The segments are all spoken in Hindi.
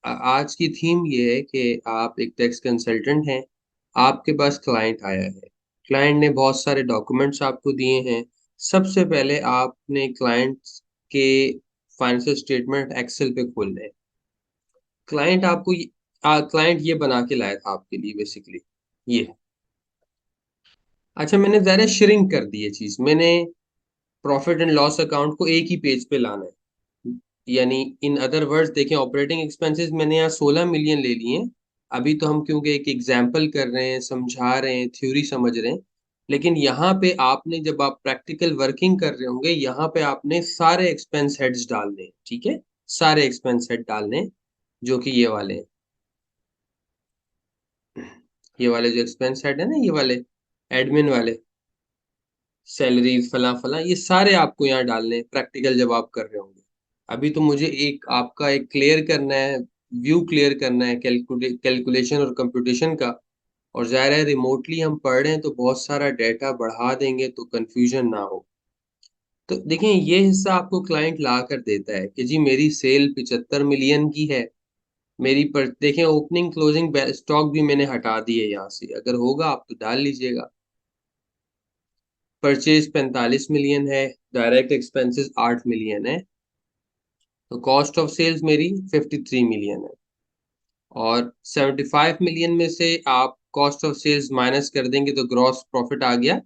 आज की थीम ये है कि आप एक टैक्स कंसल्टेंट हैं। आपके पास क्लाइंट आया है। क्लाइंट ने बहुत सारे डॉक्यूमेंट्स आपको दिए हैं। सबसे पहले आपने क्लाइंट के फाइनेंशियल स्टेटमेंट एक्सेल पे खोलने हैं। क्लाइंट आपको क्लाइंट ये बना के लाया था आपके लिए बेसिकली। ये अच्छा, मैंने ज़रा श्रिंक कर दी ये चीज़। मैंने प्रॉफिट एंड लॉस अकाउंट को एक ही पेज पे लाना है। यानी इन अदर वर्ड्स देखें, ऑपरेटिंग एक्सपेंसेस मैंने यहाँ 16 मिलियन ले लिए हैं। अभी तो हम क्योंकि एक एग्जाम्पल कर रहे हैं, समझा रहे हैं, थ्योरी समझ रहे हैं। लेकिन यहाँ पे आपने जब आप प्रैक्टिकल वर्किंग कर रहे होंगे, यहाँ पे आपने सारे एक्सपेंस हेड्स डालने हैं। ठीक है, सारे एक्सपेंस हेड डालने हैं, जो कि ये वाले हैं। ये वाले जो एक्सपेंस हेड है ना, ये वाले एडमिन वाले, सैलरी फला फला, ये सारे आपको यहाँ डालने हैं प्रैक्टिकल जब आप कर रहे होंगे। अभी तो मुझे एक आपका एक क्लियर करना है, व्यू क्लियर करना है कैलकुलेशन और कंप्यूटेशन का। और जाहिर है रिमोटली हम पढ़ रहे हैं तो बहुत सारा डेटा बढ़ा देंगे तो कंफ्यूजन ना हो। तो देखें, ये हिस्सा आपको क्लाइंट ला कर देता है कि जी मेरी सेल 75 मिलियन की है। मेरी पर देखें, ओपनिंग क्लोजिंग स्टॉक भी मैंने हटा दिए यहाँ से। अगर होगा आप तो डाल लीजिएगा। परचेज 45 मिलियन है। डायरेक्ट एक्सपेंसेस 8 मिलियन है। तो कॉस्ट ऑफ सेल्स मेरी 53 मिलियन है। और 75 मिलियन में से आप कॉस्ट ऑफ सेल्स माइनस कर देंगे तो ग्रॉस प्रॉफिट आ गया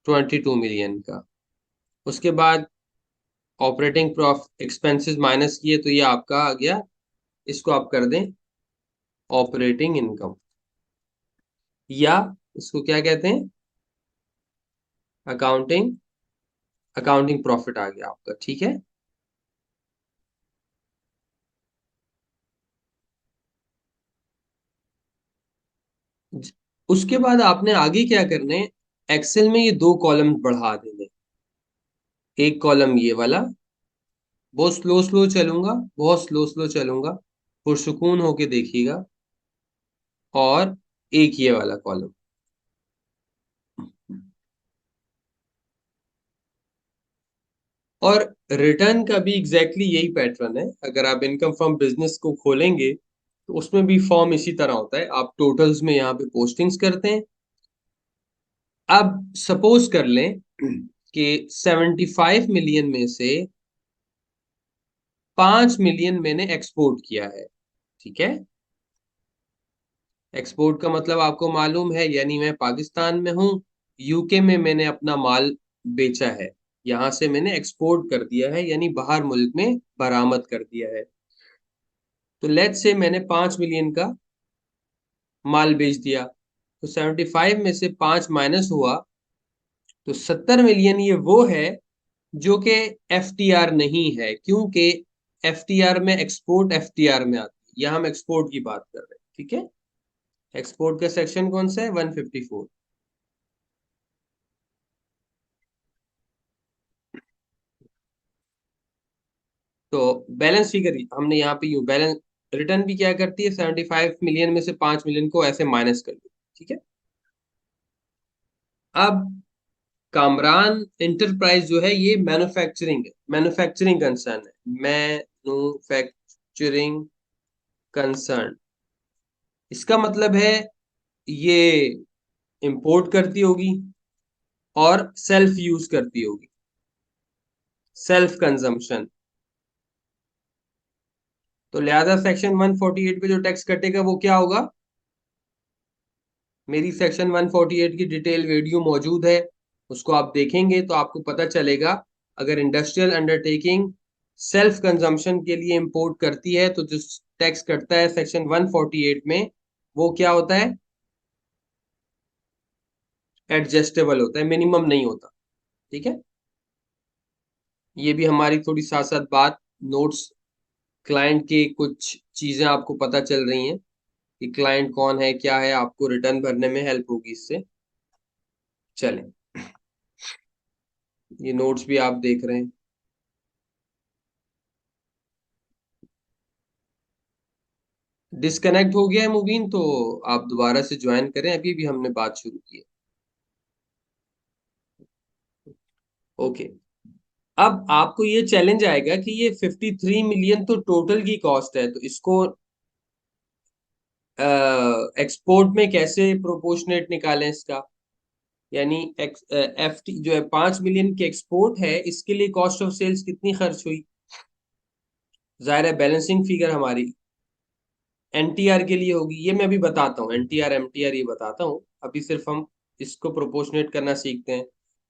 22 मिलियन का। उसके बाद ऑपरेटिंग प्रॉफिट एक्सपेंसेस माइनस किए तो ये आपका आ गया। इसको आप कर दें ऑपरेटिंग इनकम, या इसको क्या कहते हैं, अकाउंटिंग अकाउंटिंग प्रॉफिट आ गया आपका। ठीक है। उसके बाद आपने आगे क्या करने, एक्सेल में ये दो कॉलम बढ़ा देने। एक कॉलम ये वाला, बहुत स्लो स्लो चलूंगा, बहुत स्लो स्लो चलूंगा, पुरसुकून होके देखिएगा। और एक ये वाला कॉलम। और रिटर्न का भी एग्जैक्टली यही पैटर्न है। अगर आप इनकम फ्रॉम बिजनेस को खोलेंगे तो उसमें भी फॉर्म इसी तरह होता है। आप टोटल्स में यहाँ पे पोस्टिंग्स करते हैं। अब सपोज कर लें कि 75 मिलियन में से 5 मिलियन मैंने एक्सपोर्ट किया है। ठीक है। एक्सपोर्ट का मतलब आपको मालूम है, यानी मैं पाकिस्तान में हूँ, यूके में मैंने अपना माल बेचा है। यहां से मैंने एक्सपोर्ट कर दिया है, यानी बाहर मुल्क में बरामद कर दिया है। तो लेट्स से मैंने 5 मिलियन का माल बेच दिया। तो 75 में से 5 माइनस हुआ तो 70 मिलियन ये वो है जो कि एफटीआर नहीं है, क्योंकि एफटीआर में एक्सपोर्ट एफटीआर में आती है। यहाँ हम एक्सपोर्ट की बात कर रहे हैं। ठीक है। एक्सपोर्ट का सेक्शन कौन सा है, 154। तो बैलेंस फिगर हमने यहाँ पे यूं बैलेंस, रिटर्न भी क्या करती है, 75 मिलियन में से 5 मिलियन को ऐसे माइनस कर दी। ठीक है। अब कामरान इंटरप्राइज जो है ये मैन्युफैक्चरिंग है, मैन्युफैक्चरिंग कंसर्न है, मैन्युफैक्चरिंग कंसर्न। इसका मतलब है ये इंपोर्ट करती होगी और सेल्फ यूज करती होगी, सेल्फ कंजम्पशन। तो लिहाजा सेक्शन 148 पे जो टैक्स कटेगा वो क्या होगा। मेरी सेक्शन 148 की डिटेल वीडियो मौजूद है, उसको आप देखेंगे तो आपको पता चलेगा। अगर इंडस्ट्रियल अंडरटेकिंग सेल्फ कंजम्पशन के लिए इंपोर्ट करती है तो जो टैक्स कटता है सेक्शन 148 में, वो क्या होता है, एडजस्टेबल होता है, मिनिमम नहीं होता। ठीक है। ये भी हमारी थोड़ी साथ साथ बात, नोट्स, क्लाइंट की कुछ चीजें आपको पता चल रही हैं कि क्लाइंट कौन है क्या है, आपको रिटर्न भरने में हेल्प होगी इससे। चलें, ये नोट्स भी आप देख रहे हैं। डिस्कनेक्ट हो गया है मुबीन, तो आप दोबारा से ज्वाइन करें, अभी भी हमने बात शुरू की है। ओके। अब आपको ये चैलेंज आएगा कि ये 53 मिलियन तो टोटल की कॉस्ट है, तो इसको एक्सपोर्ट में कैसे प्रोपोर्शनेट निकालें इसका। यानी एफ टी जो है 5 मिलियन की एक्सपोर्ट है, इसके लिए कॉस्ट ऑफ सेल्स कितनी खर्च हुई। जाहिर है बैलेंसिंग फिगर हमारी एनटीआर के लिए होगी, ये मैं अभी बताता हूँ, एनटीआर एमटीआर ये बताता हूँ। अभी सिर्फ हम इसको प्रोपोर्शनेट करना सीखते हैं।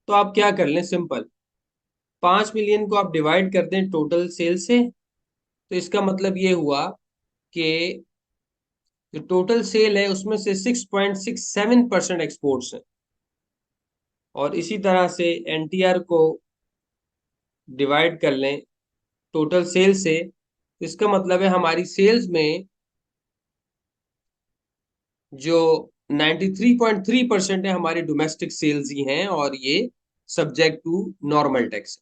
तो आप क्या कर लें, सिंपल, 5 मिलियन को आप डिवाइड कर दें टोटल सेल से। तो इसका मतलब ये हुआ कि जो टोटल सेल है उसमें से 6.67% एक्सपोर्ट्स है। और इसी तरह से एनटीआर को डिवाइड कर लें टोटल सेल से, तो इसका मतलब है हमारी सेल्स में जो 93.3% है हमारी डोमेस्टिक सेल्स ही हैं, और ये सब्जेक्ट टू नॉर्मल टैक्स।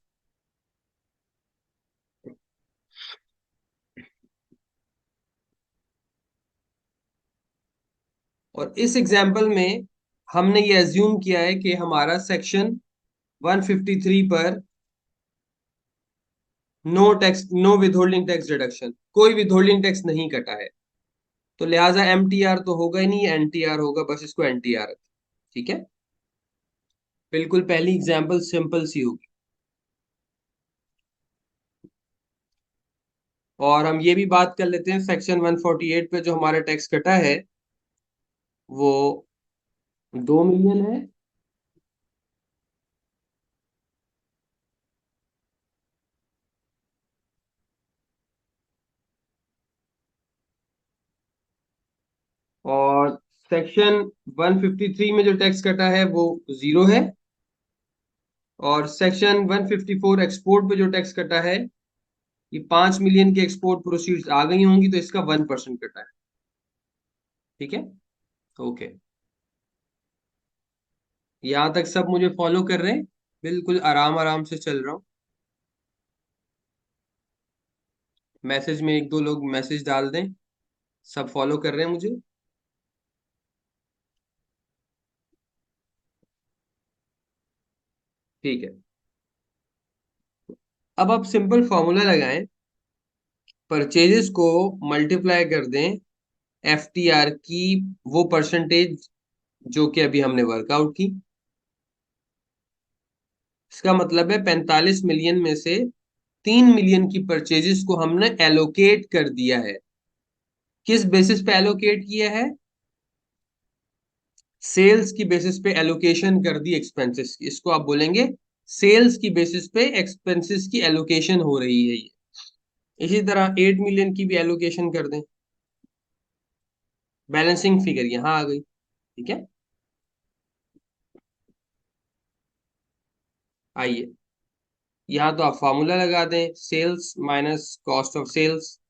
और इस एग्जाम्पल में हमने ये एज्यूम किया है कि हमारा सेक्शन 153 पर no tax, no withholding tax deduction, कोई विदहोल्डिंग टैक्स नहीं कटा है। तो लिहाजा एमटीआर तो होगा ही नहीं, एनटीआर होगा, बस इसको एनटीआर। ठीक है, बिल्कुल पहली एग्जाम्पल सिंपल सी होगी। और हम ये भी बात कर लेते हैं, सेक्शन 148 पे जो हमारा टैक्स कटा है वो 2 मिलियन है। और सेक्शन 153 में जो टैक्स कटा है वो 0 है। और सेक्शन 154 एक्सपोर्ट पे जो टैक्स कटा है, ये 5 मिलियन की एक्सपोर्ट प्रोसीड्स आ गई होंगी, तो इसका 1% कटा है। ठीक है, ओके, यहाँ तक सब मुझे फॉलो कर रहे हैं, बिल्कुल आराम आराम से चल रहा हूँ। मैसेज में एक दो लोग मैसेज डाल दें, सब फॉलो कर रहे हैं मुझे। ठीक है, अब आप सिंपल फॉर्मूला लगाएं, परचेजेस को मल्टीप्लाई कर दें एफटीआर की वो परसेंटेज जो कि अभी हमने वर्कआउट की। इसका मतलब है 45 मिलियन में से 3 मिलियन की परचेजेस को हमने एलोकेट कर दिया है। किस बेसिस पे एलोकेट किया है, सेल्स की बेसिस पे एलोकेशन कर दी एक्सपेंसेस की, इसको आप बोलेंगे सेल्स की बेसिस पे एक्सपेंसेस की एलोकेशन हो रही है ये। इसी तरह 8 मिलियन की भी एलोकेशन कर दें, बैलेंसिंग फिगर यहां आ गई। ठीक है, आइए, यहाँ तो आप फॉर्मूला लगा दें, sales minus cost of sales,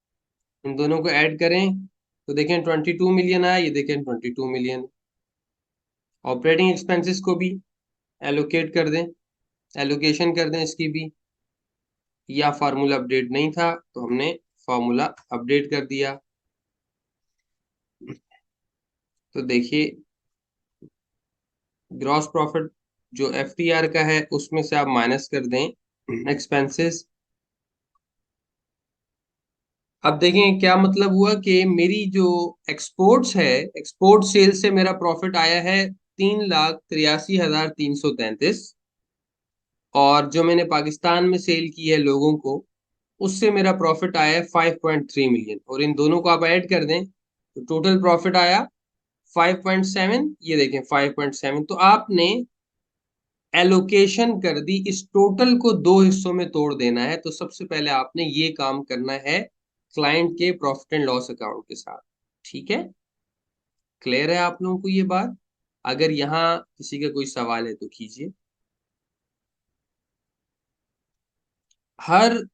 इन दोनों को ऐड करें तो देखें 22 मिलियन आया, ये देखें 22 मिलियन। ऑपरेटिंग एक्सपेंसेस को भी एलोकेट कर दें, एलोकेशन कर दें इसकी भी, या फार्मूला अपडेट नहीं था तो हमने फार्मूला अपडेट कर दिया। तो देखिए ग्रॉस प्रॉफिट जो एफटीआर का है उसमें से आप माइनस कर दें एक्सपेंसेस। अब देखें क्या मतलब हुआ कि मेरी जो एक्सपोर्ट्स है, एक्सपोर्ट सेल से मेरा प्रॉफिट आया है 3,83,333। और जो मैंने पाकिस्तान में सेल की है लोगों को, उससे मेरा प्रॉफिट आया है 5.3 मिलियन, और इन दोनों को आप ऐड कर दें तो टोटल प्रॉफिट आया 5.7। ये देखें 5.7, तो आपने एलोकेशन कर दी, इस टोटल को दो हिस्सों में तोड़ देना है। तो सबसे पहले आपने ये काम करना है क्लाइंट के प्रॉफिट एंड लॉस अकाउंट के साथ। ठीक है, क्लियर है आप लोगों को ये बात। अगर यहाँ किसी का कोई सवाल है तो कीजिए। हर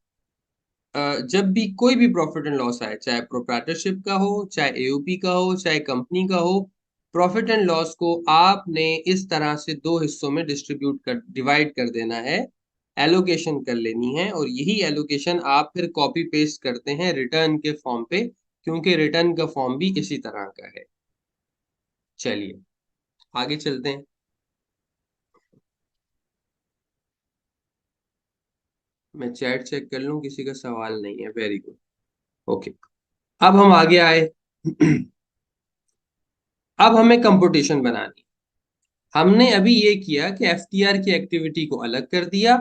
जब भी कोई भी प्रॉफिट एंड लॉस आए, चाहे प्रोप्राइटरशिप का हो, चाहे एओपी का हो, चाहे कंपनी का हो, प्रॉफिट एंड लॉस को आपने इस तरह से दो हिस्सों में डिस्ट्रीब्यूट कर, डिवाइड कर देना है, एलोकेशन कर लेनी है। और यही एलोकेशन आप फिर कॉपी पेस्ट करते हैं रिटर्न के फॉर्म पे, क्योंकि रिटर्न का फॉर्म भी इसी तरह का है। चलिए आगे चलते हैं। मैं चैट चेक कर लूं, किसी का सवाल नहीं है, वेरी गुड। ओके, अब हम आगे आए। अब हमें कंपटीशन बनानी। हमने अभी ये किया कि एफटीआर की एक्टिविटी को अलग कर दिया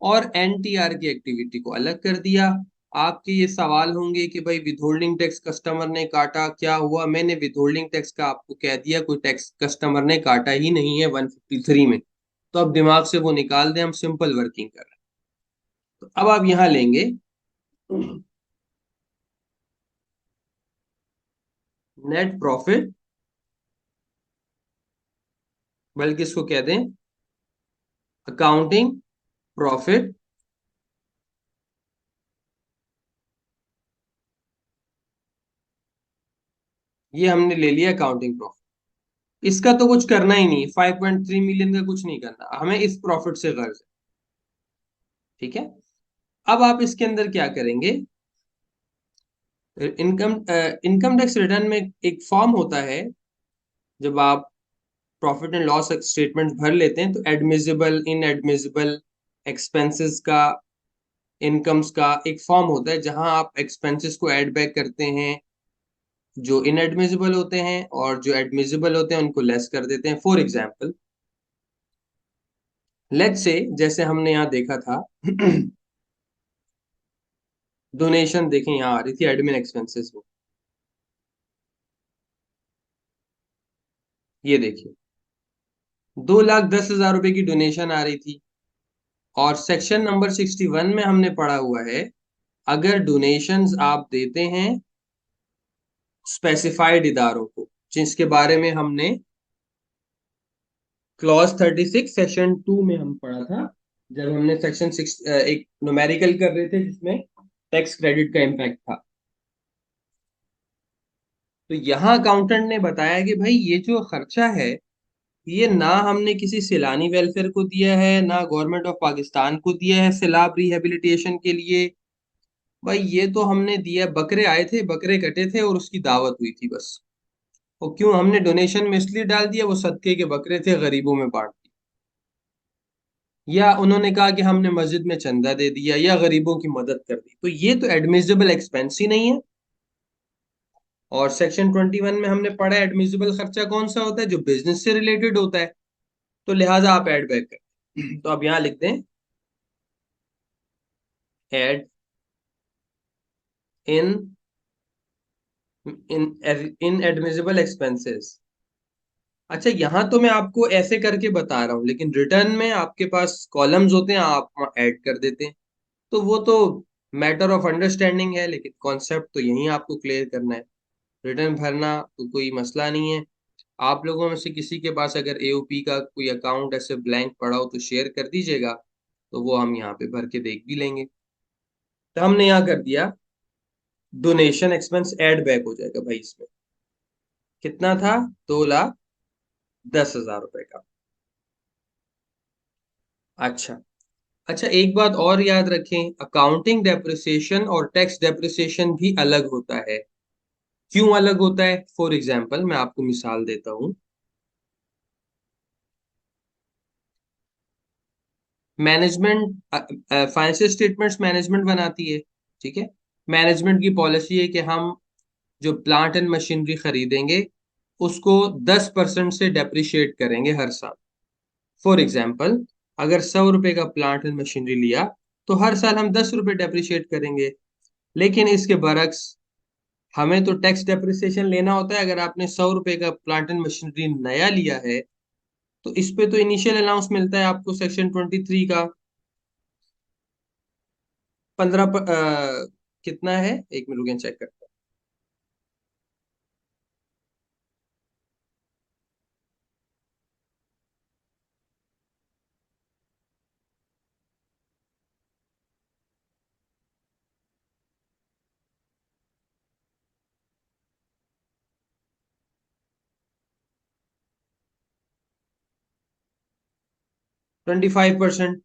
और एनटीआर की एक्टिविटी को अलग कर दिया। आपके ये सवाल होंगे कि भाई विथहोल्डिंग टैक्स कस्टमर ने काटा, क्या हुआ? मैंने विथहोल्डिंग टैक्स का आपको कह दिया, कोई टैक्स कस्टमर ने काटा ही नहीं है 153 में। तो अब दिमाग से वो निकाल दें, हम सिंपल वर्किंग कर रहे हैं। तो अब आप यहां लेंगे नेट प्रॉफिट, बल्कि इसको कह दें अकाउंटिंग प्रॉफिट। ये हमने ले लिया अकाउंटिंग प्रॉफिट। इसका तो कुछ करना ही नहीं, 5.3 मिलियन का कुछ नहीं करना, हमें इस प्रॉफिट से गर्ज है। ठीक है, अब आप इसके अंदर क्या करेंगे? इनकम इनकम टैक्स रिटर्न में एक फॉर्म होता है, जब आप प्रॉफिट एंड लॉस स्टेटमेंट भर लेते हैं तो एडमिजिबल इन एडमिजिबल एक्सपेंसेस का, इनकम्स का एक फॉर्म होता है, जहां आप एक्सपेंसेस को ऐड बैक करते हैं जो इनएडमिजिबल होते हैं, और जो एडमिजिबल होते हैं उनको लेस कर देते हैं। फॉर एग्जाम्पल, लेट्स से, जैसे हमने यहाँ देखा था डोनेशन देखें, यहाँ आ रही थी एडमिन एक्सपेंसेस में। ये देखिए, 2,10,000 रुपए की डोनेशन आ रही थी। और सेक्शन नंबर 61 में हमने पढ़ा हुआ है, अगर डोनेशंस आप देते हैं स्पेसिफाइड इदारों को, जिसके बारे में हमने क्लॉज 36 सेक्शन 2 में हम पढ़ा था, जब हमने सेक्शन 6 एक न्यूमेरिकल कर रहे थे जिसमें टैक्स क्रेडिट का इम्पैक्ट था। तो यहाँ अकाउंटेंट ने बताया कि भाई ये जो खर्चा है, ये ना हमने किसी सैलानी वेलफेयर को दिया है, ना गवर्नमेंट ऑफ पाकिस्तान को दिया है सैलाब रिहेबिलिटेशन के लिए। भाई ये तो हमने दिया, बकरे आए थे, बकरे कटे थे और उसकी दावत हुई थी बस। और क्यों हमने डोनेशन में इसलिए डाल दिया, वो सदके के बकरे थे, गरीबों में बांट दिए। या उन्होंने कहा कि हमने मस्जिद में चंदा दे दिया या गरीबों की मदद कर दी, तो ये तो एडमिसिबल एक्सपेंस ही नहीं है। और सेक्शन 21 में हमने पढ़ा एडमिसिबल खर्चा कौन सा होता है, जो बिजनेस से रिलेटेड होता है। तो लिहाजा आप ऐड बैक करें। तो अब यहां लिख दें add in in in admissible expenses. अच्छा, यहाँ तो मैं आपको ऐसे करके बता रहा हूँ, लेकिन रिटर्न में आपके पास कॉलम्स होते हैं, आप ऐड कर देते हैं। तो वो तो मैटर ऑफ अंडरस्टैंडिंग है, लेकिन कॉन्सेप्ट तो यही आपको क्लियर करना है। रिटर्न भरना तो कोई मसला नहीं है। आप लोगों में से किसी के पास अगर एओपी का कोई अकाउंट ऐसे ब्लैंक पड़ा हो तो शेयर कर दीजिएगा, तो वो हम यहाँ पे भर के देख भी लेंगे। तो हमने यहाँ कर दिया, डोनेशन एक्सपेंस ऐड बैक हो जाएगा भाई इसमें। कितना था? 2,10,000 रुपए का। अच्छा, अच्छा, एक बात और याद रखें, अकाउंटिंग डेप्रिसिएशन और टैक्स डेप्रिसिएशन भी अलग होता है। क्यों अलग होता है? फॉर एग्जाम्पल, मैं आपको मिसाल देता हूं। मैनेजमेंट फाइनेंशियल स्टेटमेंट्स मैनेजमेंट बनाती है। ठीक है, मैनेजमेंट की पॉलिसी है कि हम जो प्लांट एंड मशीनरी खरीदेंगे उसको 10% से डेप्रिशिएट करेंगे हर साल। फॉर एग्जाम्पल, अगर 100 रुपए का प्लांट एंड मशीनरी लिया तो हर साल हम 10 रुपए डेप्रिशिएट करेंगे। लेकिन इसके बरक्स, हमें तो टैक्स डेप्रिसिएशन लेना होता है। अगर आपने 100 रुपए का प्लांट एंड मशीनरी नया लिया है, तो इस पे तो इनिशियल अलाउंस मिलता है आपको सेक्शन 23 का 15 कितना है, एक मिनट रुकिए चेक करते 25%।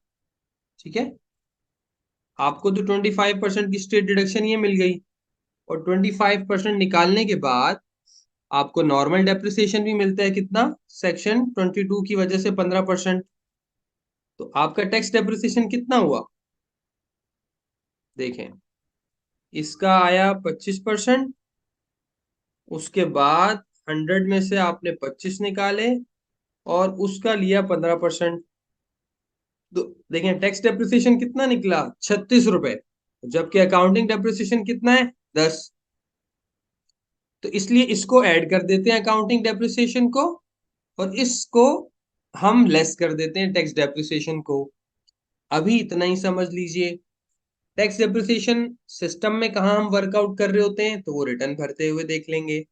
ठीक है, आपको तो 25% की स्टेट डिडक्शन ये मिल गई, और 25% निकालने के बाद आपको नॉर्मल डेप्रिसिएशन भी मिलता है। कितना? सेक्शन 22 की वजह से 15%। तो आपका टैक्स डेप्रिसिएशन कितना हुआ? देखें, इसका आया 25%, उसके बाद 100 में से आपने 25 निकाले और उसका लिया 15%। तो देखें टैक्स डेप्रिसिएशन कितना निकला, 36 रुपए, जबकि अकाउंटिंग डेप्रिसिएशन कितना है, 10। तो इसलिए इसको ऐड कर देते हैं अकाउंटिंग डेप्रिसिएशन को, और इसको हम लेस कर देते हैं टैक्स डेप्रिसिएशन को। अभी इतना ही समझ लीजिए। टैक्स डेप्रिसिएशन सिस्टम में कहाँ हम वर्कआउट कर रहे होते हैं, तो वो रिटर्न भरते हुए देख लेंगे।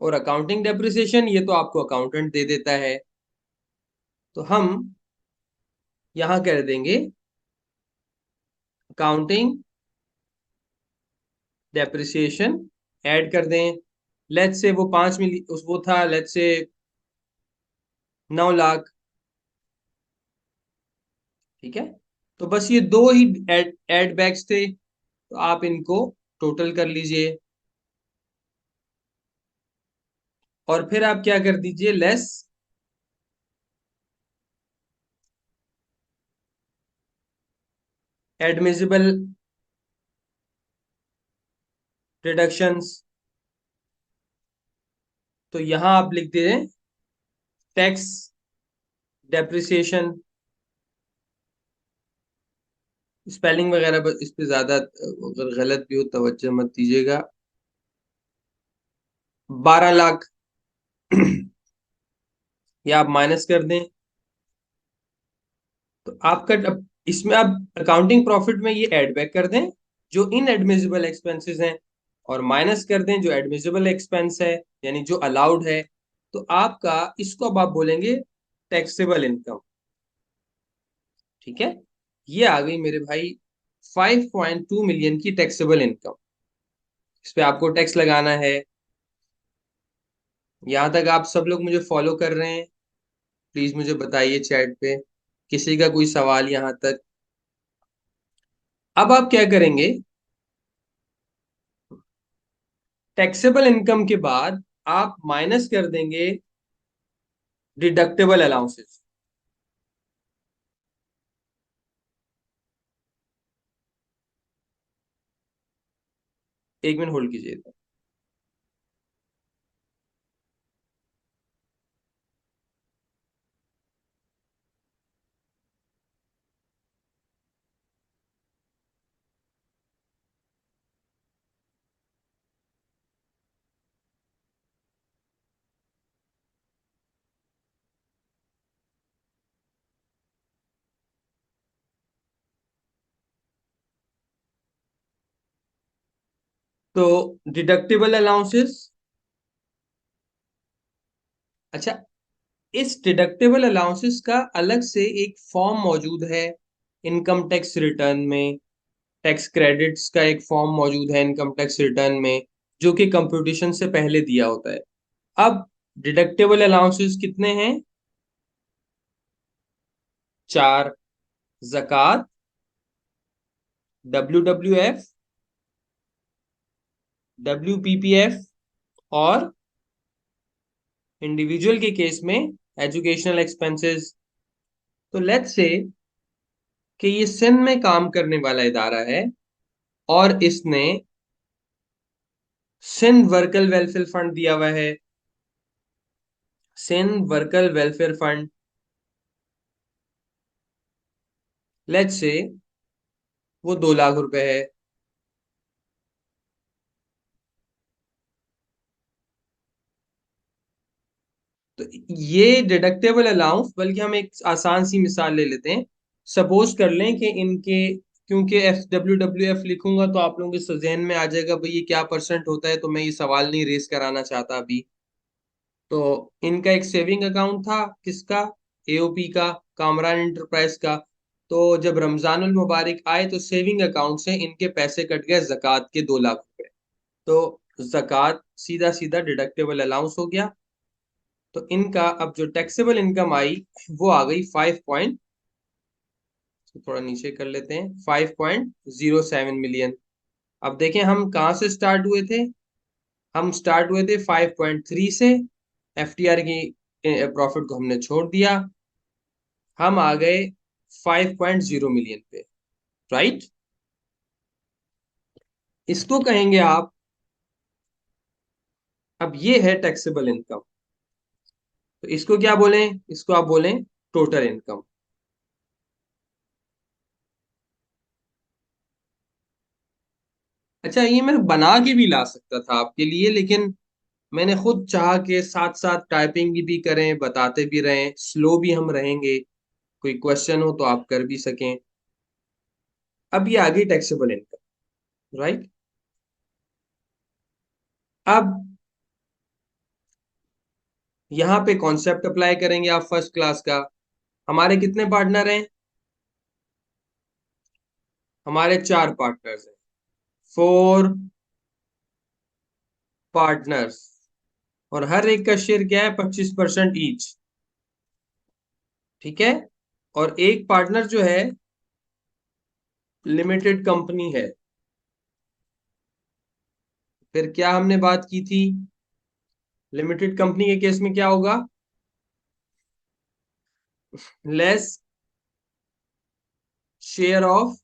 और अकाउंटिंग डेप्रिसिएशन ये तो आपको अकाउंटेंट दे देता है, तो हम यहां कर देंगे अकाउंटिंग डेप्रिसिएशन, ऐड कर दें। लेट्स से वो 5 मिली उस वो था, लेट्स से 9 लाख। ठीक है, तो बस ये दो ही एड बैक्स थे, तो आप इनको टोटल कर लीजिए और फिर आप क्या कर दीजिए, लेस एडमिसिबल डिडक्शंस। तो यहां आप लिख दे टैक्स डेप्रिसिएशन। स्पेलिंग वगैरह इस पे ज्यादा अगर गलत भी हो तवज्जो मत दीजिएगा। 12 लाख या आप माइनस कर दें, तो आपका इसमें आप अकाउंटिंग प्रॉफिट में ये ऐड बैक कर दें जो इन एडमिसिबल एक्सपेंसेस हैं, और माइनस कर दें जो एडमिसिबल एक्सपेंस है, यानी जो अलाउड है। तो आपका इसको अब आप बोलेंगे टैक्सेबल इनकम। ठीक है, ये आ गई मेरे भाई 5.2 मिलियन की टैक्सेबल इनकम। इस पे आपको टैक्स लगाना है। यहां तक आप सब लोग मुझे फॉलो कर रहे हैं? प्लीज मुझे बताइए चैट पे, किसी का कोई सवाल यहां तक? अब आप क्या करेंगे, टैक्सेबल इनकम के बाद आप माइनस कर देंगे डिडक्टेबल अलाउंसेस। 1 मिनट होल्ड कीजिए। तो डिडक्टेबल अलाउंसेस, अच्छा, इस डिडक्टेबल अलाउंसेस का अलग से एक फॉर्म मौजूद है इनकम टैक्स रिटर्न में। टैक्स क्रेडिट्स का एक फॉर्म मौजूद है इनकम टैक्स रिटर्न में, जो कि कंप्यूटेशन से पहले दिया होता है। अब डिडक्टेबल अलाउंसेस कितने हैं, 4। जक़ात, WWF, WPPF, और इंडिविजुअल के केस में एजुकेशनल एक्सपेंसेस। तो लेट्स से कि ये सिंध में काम करने वाला इदारा है और इसने सिंध वर्कर वेलफेयर फंड दिया हुआ है। Sindh worker welfare fund, let's से वो 2 लाख रुपए है। तो ये डिडक्टेबल अलाउंस, बल्कि हम एक आसान सी मिसाल ले लेते हैं। सपोज कर लें कि इनके, क्योंकि FWWF लिखूंगा तो आप लोगों के जहन में आ जाएगा भाई ये क्या परसेंट होता है, तो मैं ये सवाल नहीं रेस कराना चाहता अभी। तो इनका एक सेविंग अकाउंट था, किसका, AOP का, कामरान इंटरप्राइज का। तो जब रमजानुल मुबारक आए तो सेविंग अकाउंट से इनके पैसे कट गए जक़ात के 2 लाख रुपए। तो जक़ात सीधा सीधा डिडक्टेबल अलाउंस हो गया। तो इनका अब जो टैक्सेबल इनकम आई वो आ गई 5 थोड़ा नीचे कर लेते हैं, 5.07 मिलियन। अब देखें हम कहाँ से स्टार्ट हुए थे, हम स्टार्ट हुए थे 5.3 से। FTR की प्रॉफिट को हमने छोड़ दिया, हम आ गए 5.0 मिलियन पे, राइट। इसको कहेंगे आप, अब ये है टैक्सेबल इनकम, तो इसको क्या बोलें, इसको आप बोलें टोटल इनकम। अच्छा, ये मैं बना के भी ला सकता था आपके लिए, लेकिन मैंने खुद चाह के साथ साथ टाइपिंग भी करें, बताते भी रहें, स्लो भी हम रहेंगे, कोई क्वेश्चन हो तो आप कर भी सकें। अब ये आ गई टैक्सेबल इनकम, राइट। अब यहाँ पे कॉन्सेप्ट अप्लाई करेंगे आप फर्स्ट क्लास का। हमारे कितने पार्टनर हैं, हमारे 4 पार्टनर्स हैं, 4 पार्टनर्स, और हर एक का शेयर क्या है, 25% ईच, ठीक है। और एक पार्टनर जो है लिमिटेड कंपनी है। फिर क्या हमने बात की थी, लिमिटेड कंपनी के केस में क्या होगा, less share of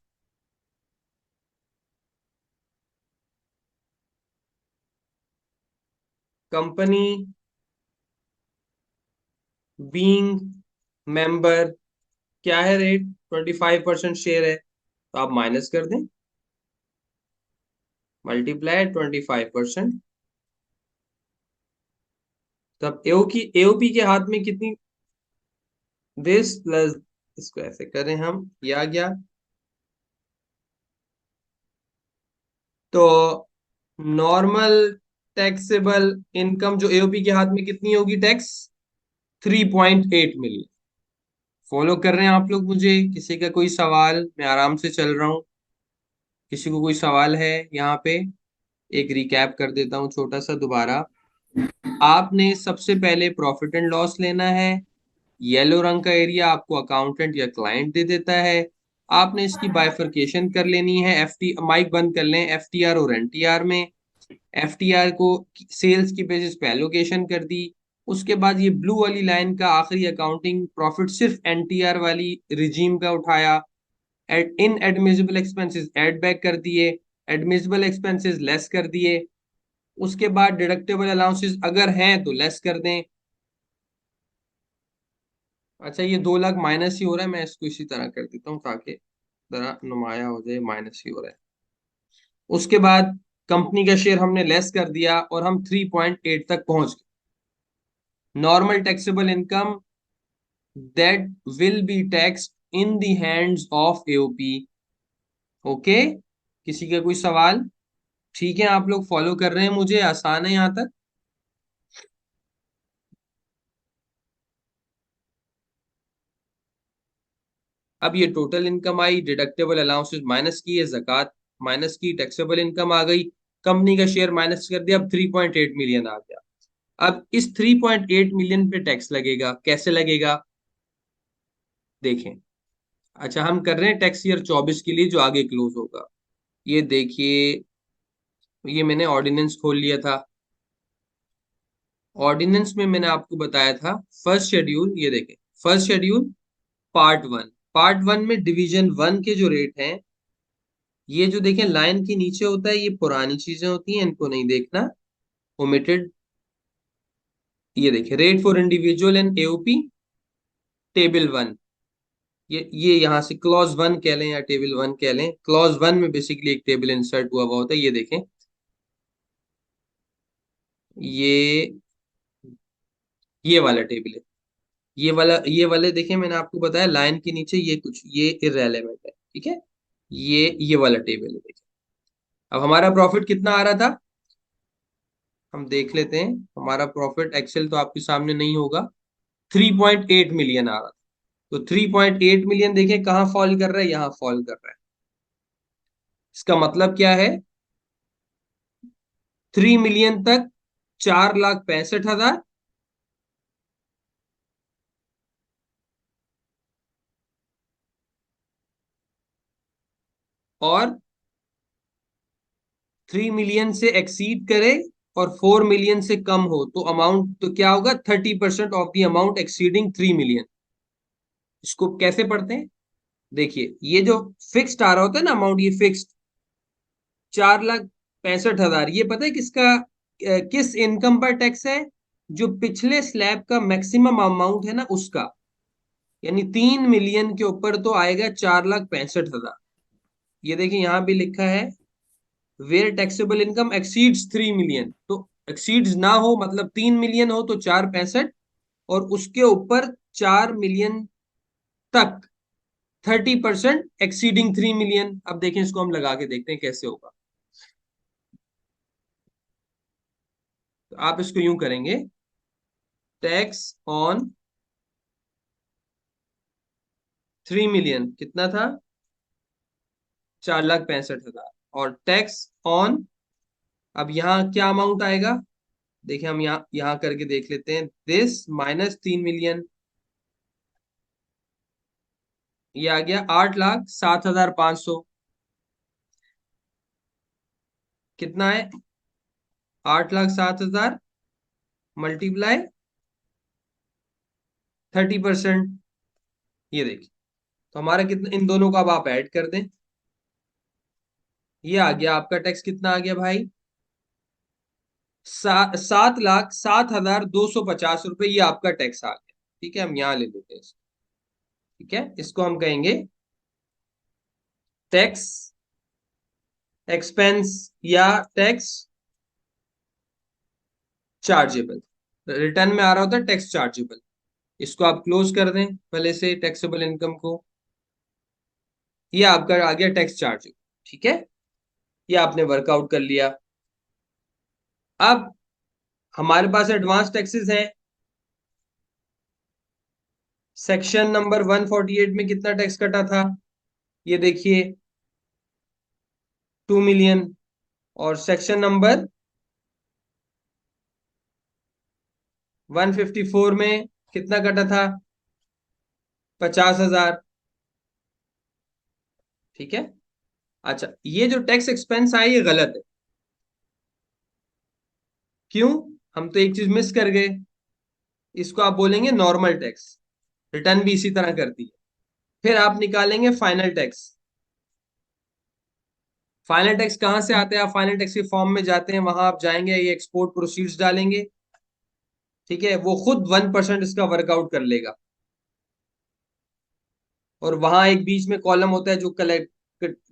company being member, क्या है रेट, 25% शेयर है, तो आप माइनस कर दें, मल्टीप्लाई 25%, तब एओपी के हाथ में कितनी, दिस प्लस, इसको ऐसे करें हम, ये आ गया। तो नॉर्मल टैक्सेबल इनकम जो एओपी के हाथ में कितनी होगी टैक्स, 3.8 मिलियन। फॉलो कर रहे हैं आप लोग मुझे, किसी का कोई सवाल, मैं आराम से चल रहा हूँ, किसी को कोई सवाल है यहाँ पे। एक रिकैप कर देता हूँ छोटा सा दोबारा। आपने सबसे पहले प्रॉफिट एंड लॉस लेना है, येलो रंग का एरिया आपको अकाउंटेंट या क्लाइंट दे देता है। आपने इसकी बाइफरकेशन कर लेनी है, एफटी, माइक बंद कर लें, एफटीआर और एनटीआर में। एफटीआर को सेल्स की बेसिस पे एलोकेशन कर दी। उसके बाद ये ब्लू वाली लाइन का आखिरी अकाउंटिंग प्रॉफिट सिर्फ एनटीआर वाली रिजीम का उठाया। इन एडमिसिबल एक्सपेंसेस ऐड बैक कर दिए, एडमिसिबल एक्सपेंसेस लेस कर दिए। उसके बाद डिडक्टेबल अलाउंसेस अगर हैं तो लेस कर दें। अच्छा, ये 2 लाख माइनस ही हो रहा है, मैं इसको इसी तरह कर देता हूँ ताकि जरा नुमाया हो जाए, माइनस ही हो रहा है। उसके बाद कंपनी का शेयर हमने लेस कर दिया और हम 3.8 तक पहुंच गए। Normal taxable income that will be taxed in the hands of AOP. Okay, किसी का कोई सवाल, ठीक है, आप लोग फॉलो कर रहे हैं मुझे, आसान है यहाँ तक। अब ये टोटल इनकम आई, डिडक्टेबल अलाउंसेस माइनस किए, जक़ात माइनस की, टैक्सेबल इनकम आ गई, कंपनी का शेयर माइनस कर दिया, अब 3.8 मिलियन आ गया। अब इस 3.8 मिलियन पे टैक्स लगेगा, कैसे लगेगा देखें। अच्छा, हम कर रहे हैं टैक्स ईयर 24 के लिए जो आगे क्लोज होगा। ये देखिए, ये मैंने ऑर्डिनेंस खोल लिया था। ऑर्डिनेंस में मैंने आपको बताया था फर्स्ट शेड्यूल, ये देखें, फर्स्ट शेड्यूल पार्ट 1, पार्ट 1 में डिवीजन 1 के जो रेट हैं, ये जो देखें लाइन के नीचे होता है, ये पुरानी चीजें होती हैं, इनको नहीं देखना, ओमिटेड। ये देखिए, rate for individual and AOP, table 1, ये यहाँ से क्लॉज 1 कह लें या टेबल 1 कह लें। क्लॉज 1 में बेसिकली एक टेबल इंसर्ट हुआ होता है, ये देखें, ये ये वाला टेबल है, ये वाले देखें, मैंने आपको बताया लाइन के नीचे ये कुछ, ये इररेलेवेंट है, ठीक है। ये वाला टेबल है, देखिए। अब हमारा प्रॉफिट कितना आ रहा था, हम देख लेते हैं। हमारा प्रॉफिट एक्सेल तो आपके सामने नहीं होगा, 3.8 मिलियन आ रहा था। तो 3.8 मिलियन देखें कहाँ फॉल कर रहा है, यहाँ फॉल कर रहा है। इसका मतलब क्या है, 3 मिलियन तक 4,65,000, और 3 मिलियन से एक्सीड करे और 4 मिलियन से कम हो तो अमाउंट तो क्या होगा, 30% of the amount exceeding 3 million. इसको कैसे पढ़ते हैं, देखिए, ये जो फिक्स्ड आ रहा होता है ना अमाउंट, ये फिक्स्ड, 4 लाख 65,000, ये पता है किसका, किस इनकम पर टैक्स है? जो पिछले स्लैब का मैक्सिमम अमाउंट है ना उसका, यानी 3 मिलियन के ऊपर तो आएगा 4,65,000। ये देखिए यहाँ भी लिखा है, where taxable income exceeds 3 million, तो एक्सीड्स ना हो मतलब 3 मिलियन हो तो 4,65, और उसके ऊपर 4 मिलियन तक 30% एक्सीडिंग 3 मिलियन। अब देखें, इसको हम लगा के देखते हैं कैसे होगा। तो आप इसको यूं करेंगे, टैक्स ऑन 3 मिलियन कितना था, 4,65,000, और टैक्स ऑन, अब यहाँ क्या अमाउंट आएगा, देखिए हम यहाँ यहाँ करके देख लेते हैं, दिस माइनस 3 मिलियन, ये आ गया 8,07,500। कितना है, 8,07,000 मल्टीप्लाई 30%, ये देखिए। तो हमारा कितना, इन दोनों को अब आप ऐड कर दें, ये आ गया आपका टैक्स, कितना आ गया भाई, 7,07,250 रुपये, ये आपका टैक्स आ गया। ठीक है, हम यहाँ ले लेते हैं इसको। ठीक है, इसको हम कहेंगे टैक्स एक्सपेंस या टैक्स चार्जेबल। रिटर्न में आ रहा होता है टैक्स चार्जेबल। इसको आप क्लोज कर दें पहले से, टैक्सेबल इनकम को। ये आपका आ गया टैक्स चार्जेबल। ठीक है, ये आपने वर्कआउट कर लिया। अब हमारे पास एडवांस टैक्सेस हैं। सेक्शन नंबर 148 में कितना टैक्स कटा था, ये देखिए 2 मिलियन। और सेक्शन नंबर 154 में कितना कटा था, 50,000। ठीक है, अच्छा ये जो टैक्स एक्सपेंस आया ये गलत है। क्यों, हम तो एक चीज मिस कर गए। इसको आप बोलेंगे नॉर्मल टैक्स, रिटर्न भी इसी तरह करती है। फिर आप निकालेंगे फाइनल टैक्स। फाइनल टैक्स कहां से आते हैं, आप फाइनल टैक्स के फॉर्म में जाते हैं, वहां आप जाएंगे, ये एक्सपोर्ट प्रोसीड्स डालेंगे। ठीक है, वो खुद 1% इसका वर्कआउट कर लेगा, और वहां एक बीच में कॉलम होता है जो कलेक्ट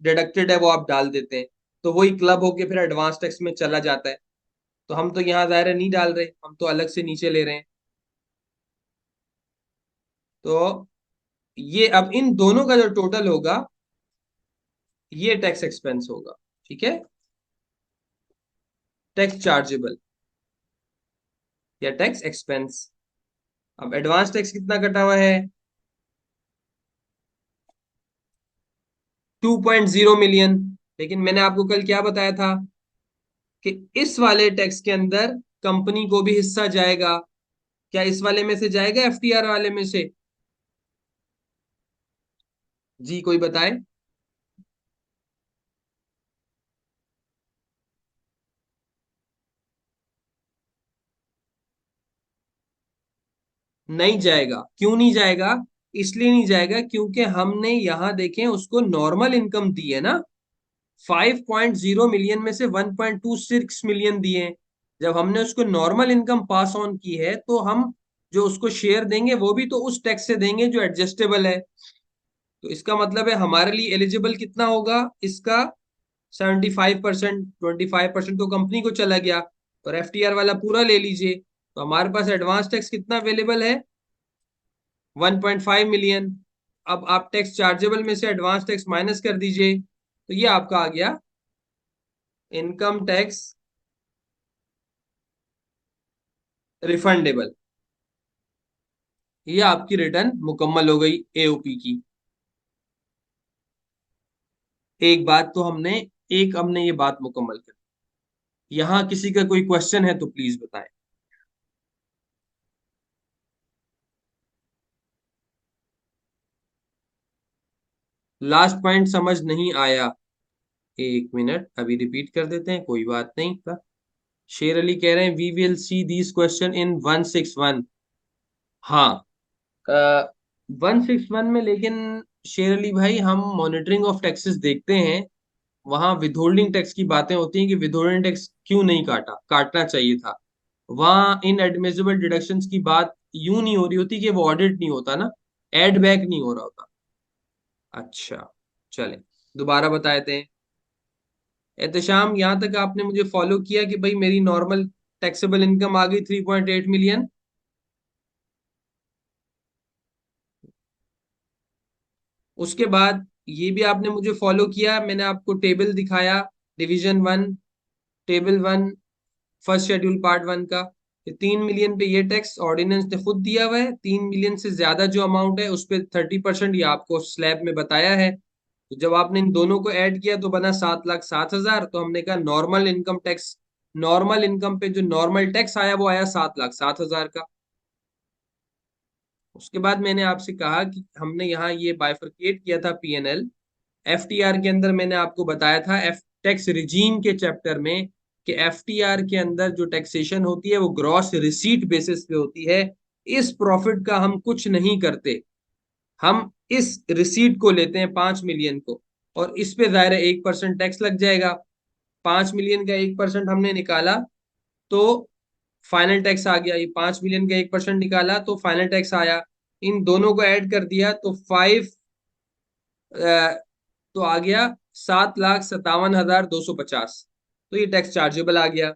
डिडक्टेड है, वो आप डाल देते हैं। तो वही क्लब होके फिर एडवांस टैक्स में चला जाता है। तो हम तो यहाँ दायरा नहीं डाल रहे, हम तो अलग से नीचे ले रहे हैं। तो ये अब इन दोनों का जो टोटल होगा, ये टैक्स एक्सपेंस होगा। ठीक है, टैक्स चार्जेबल या टैक्स एक्सपेंस। अब एडवांस टैक्स कितना कटा हुआ है, 2.0 मिलियन। लेकिन मैंने आपको कल क्या बताया था कि इस वाले टैक्स के अंदर कंपनी को भी हिस्सा जाएगा। क्या इस वाले में से जाएगा, एफटीआर वाले में से? जी कोई बताए। नहीं जाएगा, क्यों नहीं जाएगा? इसलिए नहीं जाएगा क्योंकि हमने यहां देखें उसको नॉर्मल इनकम दी है ना, 5.0 मिलियन में से 1.26 मिलियन दिए हैं। जब हमने उसको नॉर्मल इनकम पास ऑन की है, तो हम जो उसको शेयर देंगे वो भी तो उस टैक्स से देंगे जो एडजस्टेबल है। तो इसका मतलब है हमारे लिए एलिजिबल कितना होगा इसका, 75%। 25% तो कंपनी को चला गया, और एफटीआर वाला पूरा ले लीजिए। तो हमारे पास एडवांस टैक्स कितना अवेलेबल है, 1.5 मिलियन। अब आप टैक्स चार्जेबल में से एडवांस टैक्स माइनस कर दीजिए, तो ये आपका आ गया इनकम टैक्स रिफंडेबल। ये आपकी रिटर्न मुकम्मल हो गई एओपी की। एक बात तो हमने, एक हमने ये बात मुकम्मल कर, यहां किसी का कोई क्वेश्चन है तो प्लीज बताएं। लास्ट पॉइंट समझ नहीं आया, एक मिनट अभी रिपीट कर देते हैं, कोई बात नहीं का। शेर अली कह रहे हैं we will see these question in 161। हाँ, 161 में, लेकिन शेर अली भाई हम मॉनिटरिंग ऑफ टैक्सेस देखते हैं, वहां विथहोल्डिंग टैक्स की बातें होती हैं कि विथहोल्डिंग टैक्स क्यों नहीं काटना चाहिए था। वहां इन एडमिसिबल डिडक्शंस की बात यूं नहीं हो रही होती कि वो ऑडिट नहीं होता ना, एड बैक नहीं हो रहा होता। अच्छा, चले दोबारा बता देते हैं। एहतशाम, यहां तक आपने मुझे फॉलो किया कि भाई मेरी नॉर्मल टैक्सेबल इनकम आ गई 3.8 मिलियन। उसके बाद ये भी आपने मुझे फॉलो किया, मैंने आपको टेबल दिखाया, division 1, table 1, first schedule part 1 का। 3 मिलियन पे ये टैक्स ऑर्डिनेंस ने खुद दिया हुआ है, 3 मिलियन से ज्यादा जो अमाउंट है उस पर 30% ये आपको स्लैब में बताया है। तो जब आपने इन दोनों को ऐड किया तो बना 7,07,000। तो हमने कहा normal income tax, normal income पे जो नॉर्मल टैक्स आया वो आया 7,07,000 का। उसके बाद मैंने आपसे कहा कि हमने यहाँ ये बाइफरकेट किया था पीएनएल। एफटीआर के अंदर मैंने आपको बताया था एफ टैक्स रिजीम के चैप्टर में कि एफटीआर के अंदर जो टैक्सेशन होती है वो ग्रॉस रिसीट बेसिस पे होती है। इस प्रॉफिट का हम कुछ नहीं करते, हम इस रिसीट को लेते हैं 5 मिलियन को, और इस पे जाहिर है 1% टैक्स लग जाएगा। 5 मिलियन का 1% हमने निकाला तो फाइनल टैक्स आ गया। ये 5 मिलियन का 1% निकाला तो फाइनल टैक्स आया। इन दोनों को ऐड कर दिया तो 5, तो आ गया 7,57,250। तो ये टैक्स चार्जेबल आ गया।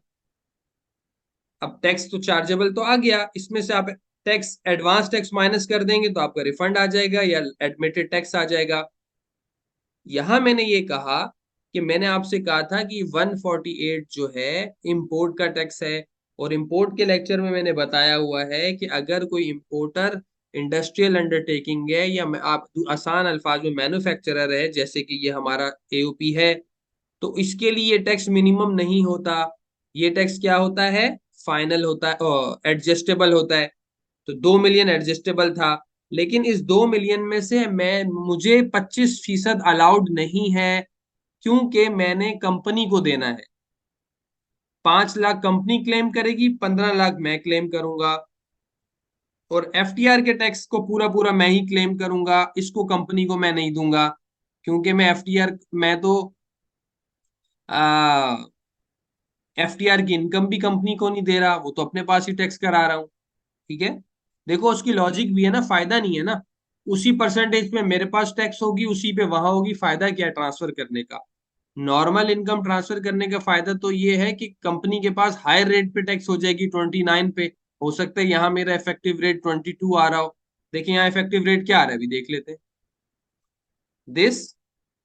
अब टैक्स तो चार्जेबल तो आ गया, इसमें से आप टैक्स एडवांस टैक्स माइनस कर देंगे तो आपका रिफंड आ जाएगा या एडमिटेड टैक्स आ जाएगा। यहां मैंने ये कहा कि मैंने आपसे कहा था कि 148 जो है इंपोर्ट का टैक्स है। और इंपोर्ट के लेक्चर में मैंने बताया हुआ है कि अगर कोई इंपोर्टर इंडस्ट्रियल अंडरटेकिंग है या आप आसान अल्फाज में मैन्युफैक्चरर है, जैसे कि ये हमारा एओपी है, तो इसके लिए ये टैक्स मिनिमम नहीं होता। ये टैक्स क्या होता है, फाइनल होता है, एडजस्टेबल होता है। तो 2 मिलियन एडजस्टेबल था, लेकिन इस 2 मिलियन में से मैं मुझे 25% अलाउड नहीं है, क्योंकि मैंने कंपनी को देना है। 5 लाख कंपनी क्लेम करेगी, 15 लाख मैं क्लेम करूंगा। और एफटीआर के टैक्स को पूरा पूरा मैं ही क्लेम करूंगा, इसको कंपनी को मैं नहीं दूंगा, क्योंकि मैं एफटीआर, मैं तो एफटीआर की इनकम भी कंपनी को नहीं दे रहा, वो तो अपने पास ही टैक्स करा रहा हूँ। ठीक है, देखो उसकी लॉजिक भी है ना, फायदा नहीं है ना। उसी परसेंटेज पे मेरे पास टैक्स होगी, उसी पे वहां होगी, फायदा क्या है ट्रांसफर करने का। नॉर्मल इनकम ट्रांसफर करने का फायदा तो ये है कि कंपनी के पास हायर रेट पे टैक्स हो जाएगी, 29 पे। हो सकता है यहाँ मेरा इफेक्टिव रेट 22 आ रहा हो। देखिए यहाँ इफेक्टिव रेट क्या आ रहा है, अभी देख लेते हैं। दिस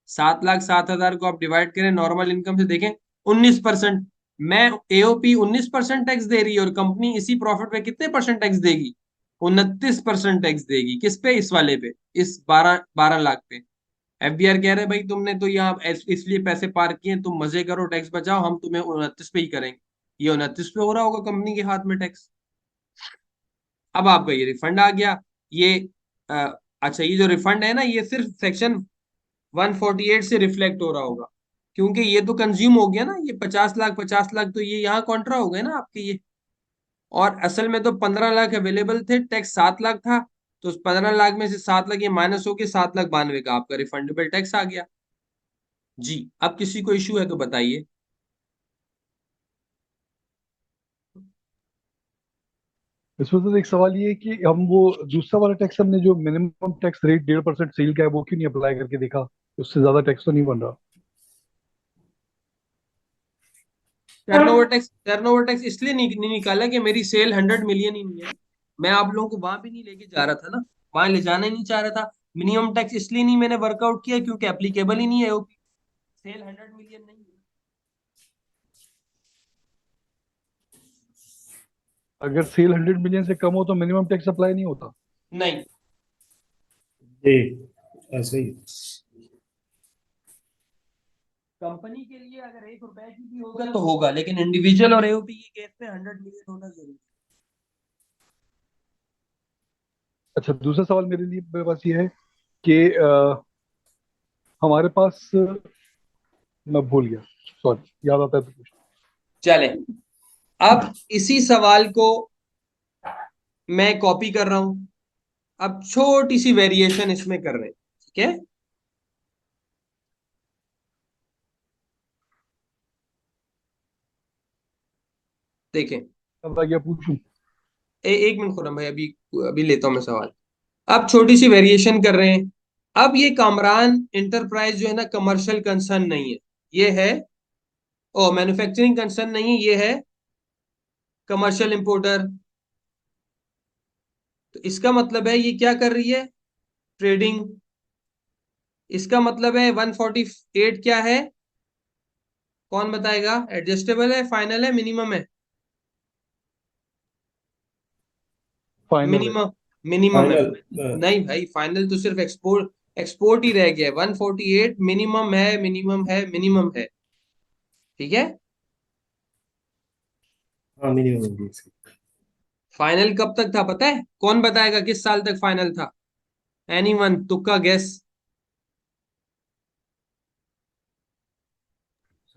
7,07,000 को आप डिवाइड करें नॉर्मल इनकम से, देखें 19%। मैं एओपी 19% टैक्स दे रही है और कंपनी इसी प्रॉफिट पे कितने परसेंट टैक्स देगी, 29% टैक्स देगी। किस पे, इस वाले पे, इस 12 लाख पे। एफबीआर कह रहे हैं भाई तुमने तो यहाँ इसलिए पैसे पार किए, तुम मजे करो, टैक्स बचाओ, हम तुम्हें 29 पे ही करेंगे। ये 29 पे हो रहा होगा कंपनी के हाथ में टैक्स। अब आपका ये रिफंड आ गया। ये अच्छा, ये जो रिफंड है ना, ये सिर्फ सेक्शन 148 से रिफ्लेक्ट हो रहा होगा, क्योंकि ये तो कंज्यूम हो गया ना, ये 50 लाख 50 लाख तो ये यहाँ कॉन्ट्रा हो गए ना आपके ये। और असल में तो 15 लाख अवेलेबल थे, टैक्स 7 लाख था। तो उस 15 लाख में से 7 लाख ये माइनस हो के 7,92,000 का आपका रिफंडेबल टैक्स आ गया। जी, अब किसी को इश्यू है तो बताइए। इसमें तो एक सवाल ये है कि हम वो दूसरा वाला टैक्स हमने जो मिनिमम टैक्स रेट 1.5% सेल का है वो क्यों नहीं अप्लाई करके देखा? उससे ज्यादा टैक्स तो नहीं बन रहा? टर्नओवर टैक्स इसलिए नहीं निकाला कि मेरी सेल 100 मिलियन ही नहीं है। मैं आप लोगों को वहां भी नहीं लेके जा रहा था ना, वहां ले जाना ही नहीं चाह रहा था। मिनिमम टैक्स इसलिए नहीं मैंने वर्कआउट किया क्योंकि एप्लीकेबल ही नहीं है ओपी, सेल 100 मिलियन नहीं है। अगर सेल 100 मिलियन से कम हो तो मिनिमम टैक्स अप्लाई नहीं होता? नहीं, जी, ऐसे ही। कंपनी के लिए अगर 1 रुपए की भी होगा तो होगा, लेकिन इंडिविजुअल और एओपी के केस में 100 मिलियन होना जरूरी अच्छा, दूसरा सवाल मेरे पास ये है कि हमारे पास, मैं भूल गया, सॉरी, याद आता है तो पूछ। है। चले, अब इसी सवाल को मैं कॉपी कर रहा हूं, अब छोटी सी वेरिएशन इसमें कर रहे हैं। ठीक है, देखें, अब आ गया, पूछूं? एक मिनट खुरम भाई, अभी अभी लेता हूँ मैं सवाल। अब छोटी सी वेरिएशन कर रहे हैं। अब ये कामरान इंटरप्राइज जो है ना, कमर्शियल कंसर्न नहीं है, ये है, ओ मैन्युफैक्चरिंग कंसर्न नहीं है, ये है कमर्शियल इंपोर्टर। तो इसका मतलब है ये क्या कर रही है, ट्रेडिंग। इसका मतलब है 148 क्या है, कौन बताएगा? एडजस्टेबल है, फाइनल है, मिनिमम है? फाइनल है। मिनिमम, मिनिमम है। फाइनल। नहीं भाई, फाइनल तो सिर्फ एक्सपोर्ट, एक्सपोर्ट ही रह गया है। 148 मिनिमम है, मिनिमम है, मिनिमम है। ठीक है। हाँ, मिनिमम होगी इसकी। फाइनल कब तक था पता है? कौन बताएगा किस साल तक फाइनल था? एनीवन, तुक्का गेस।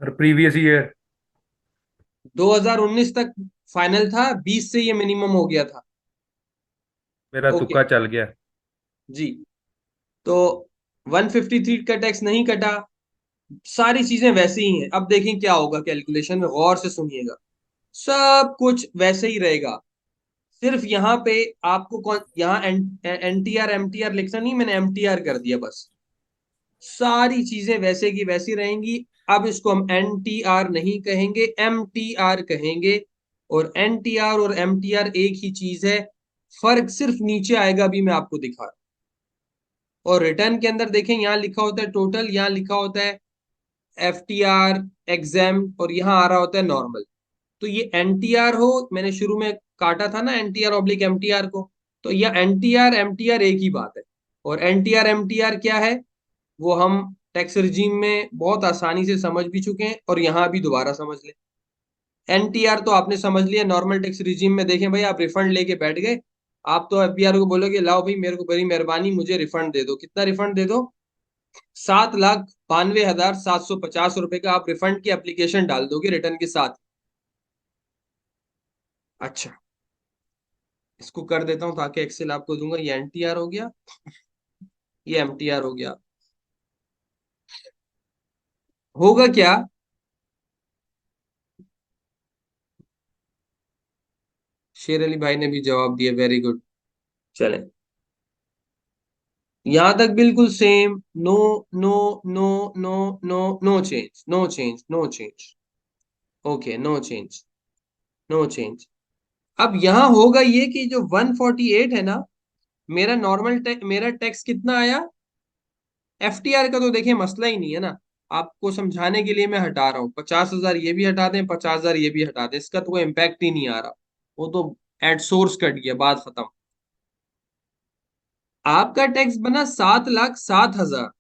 Sir previous year. 2019 तक फाइनल था, 20 से ये मिनिमम हो गया था। मेरा ओके तुक्का चल गया। जी। तो 153 का टैक्स नहीं कटा, सारी चीजें वैसी ही हैं। अब देखें क्या होगा कैलकुलेशन में, गौर से सुनिएगा। सब कुछ वैसे ही रहेगा, सिर्फ यहाँ पे आपको कौन, यहाँ एनटीआर एमटीआर लिखना नहीं, मैंने एमटीआर कर दिया बस। सारी चीजें वैसे की वैसी रहेंगी। अब इसको हम एनटीआर नहीं कहेंगे, एमटीआर कहेंगे। और एनटीआर और एमटीआर एक ही चीज है, फर्क सिर्फ नीचे आएगा, अभी मैं आपको दिखा रहा हूं। और रिटर्न के अंदर देखें, यहाँ लिखा होता है टोटल, यहाँ लिखा होता है एफटीआर, एग्जाम, और यहाँ आ रहा होता है नॉर्मल। तो ये एनटीआर हो, मैंने शुरू में काटा था ना एनटीआर ऑब्लिक एमटीआर को, तो यह एनटीआर एमटीआर एक ही बात है। और एनटीआर एमटीआर क्या है, वो हम टैक्स रिजीम में बहुत आसानी से समझ भी चुके हैं, और यहाँ भी दोबारा समझ लें। एनटीआर तो आपने समझ लिया, नॉर्मल टैक्स रिजीम में देखें भाई, आप रिफंड लेके बैठ गए, आप तो एफबीआर को बोलोगे लाओ भाई मेरे को बड़ी मेहरबानी मुझे रिफंड दे दो, कितना रिफंड दे दो? 7,92,750 रुपए का आप रिफंड की एप्लीकेशन डाल दोगे रिटर्न के साथ। अच्छा, इसको कर देता हूं ताकि एक्सेल आपको दूंगा। ये एनटीआर हो गया, ये एमटीआर हो गया। होगा क्या, शेर अली भाई ने भी जवाब दिया, वेरी गुड। चलें, यहां तक बिल्कुल same. No, no, no, no, no, no change, no change, no change. Okay, no change, no change. अब यहां होगा ये कि जो 148 है ना, मेरा नॉर्मल मेरा टैक्स कितना आया? एफटीआर का तो देखिए मसला ही नहीं है ना, आपको समझाने के लिए मैं हटा रहा हूँ। 50,000 ये भी हटा दें, 50,000 ये भी हटा दें, इसका तो कोई इम्पैक्ट ही नहीं आ रहा। वो तो एट सोर्स कट गया, बात खत्म। आपका टैक्स बना 7,07,000,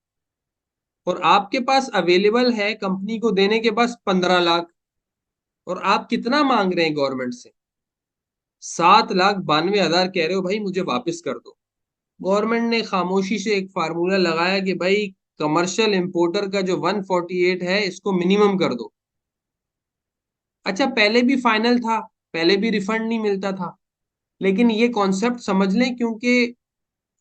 और आपके पास अवेलेबल है कंपनी को देने के पास 15 लाख। और आप कितना मांग रहे हैं गवर्नमेंट से? 7,92,000 कह रहे हो भाई मुझे वापस कर दो। गवर्नमेंट ने खामोशी से एक फार्मूला लगाया कि भाई कमर्शियल इंपोर्टर का जो 148 है इसको मिनिमम कर दो। अच्छा, पहले भी फाइनल था, पहले भी रिफंड नहीं मिलता था, लेकिन ये कॉन्सेप्ट समझ लें, क्योंकि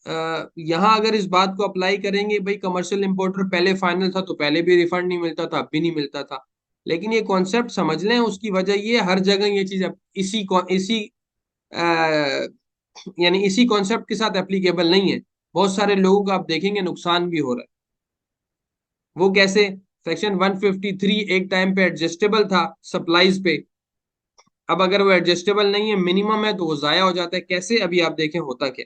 यहाँ अगर इस बात को अप्लाई करेंगे भाई कमर्शियल इंपोर्टर पहले फाइनल था तो पहले भी रिफंड नहीं मिलता था, अब भी नहीं मिलता था। लेकिन ये कॉन्सेप्ट समझ लें, उसकी वजह ये हर जगह ये चीज इसी यानी इसी कॉन्सेप्ट के साथ एप्लीकेबल नहीं है। बहुत सारे लोगों का आप देखेंगे नुकसान भी हो रहा है। वो कैसे? सेक्शन 153 एक टाइम पे एडजस्टेबल था सप्लाईज पे, अब अगर वो एडजस्टेबल नहीं है, मिनिमम है, तो वो जाया हो जाता है। कैसे? अभी आप देखें होता क्या।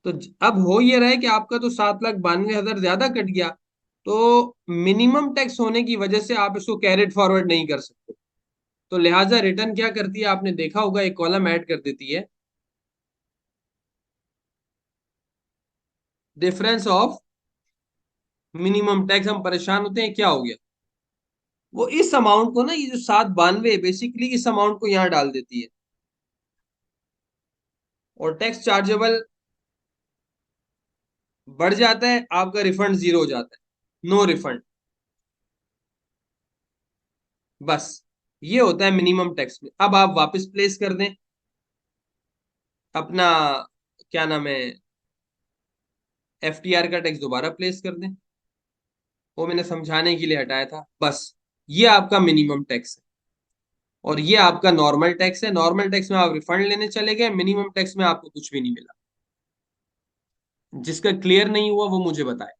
तो अब हो ये रहा है कि आपका तो 7,92,000 ज्यादा कट गया, तो मिनिमम टैक्स होने की वजह से आप इसको कैरेट फॉरवर्ड नहीं कर सकते। तो लिहाजा रिटर्न क्या करती है, आपने देखा होगा, एक कॉलम ऐड कर देती है, डिफरेंस ऑफ मिनिमम टैक्स। हम परेशान होते हैं क्या हो गया, वो इस अमाउंट को ना, ये जो 792 बेसिकली इस अमाउंट को यहां डाल देती है, और टैक्स चार्जेबल बढ़ जाता है, आपका रिफंड जीरो हो जाता है, नो रिफंड। बस ये होता है मिनिमम टैक्स में। अब आप वापस प्लेस कर दें अपना, क्या नाम है, एफटीआर का टैक्स दोबारा प्लेस कर दें, वो मैंने समझाने के लिए हटाया था। बस ये आपका मिनिमम टैक्स है। और ये आपका नॉर्मल टैक्स है। नॉर्मल टैक्स में आप रिफंड लेने चले गए, मिनिमम टैक्स में आपको कुछ भी नहीं मिला। जिसका क्लियर नहीं हुआ वो मुझे बताए।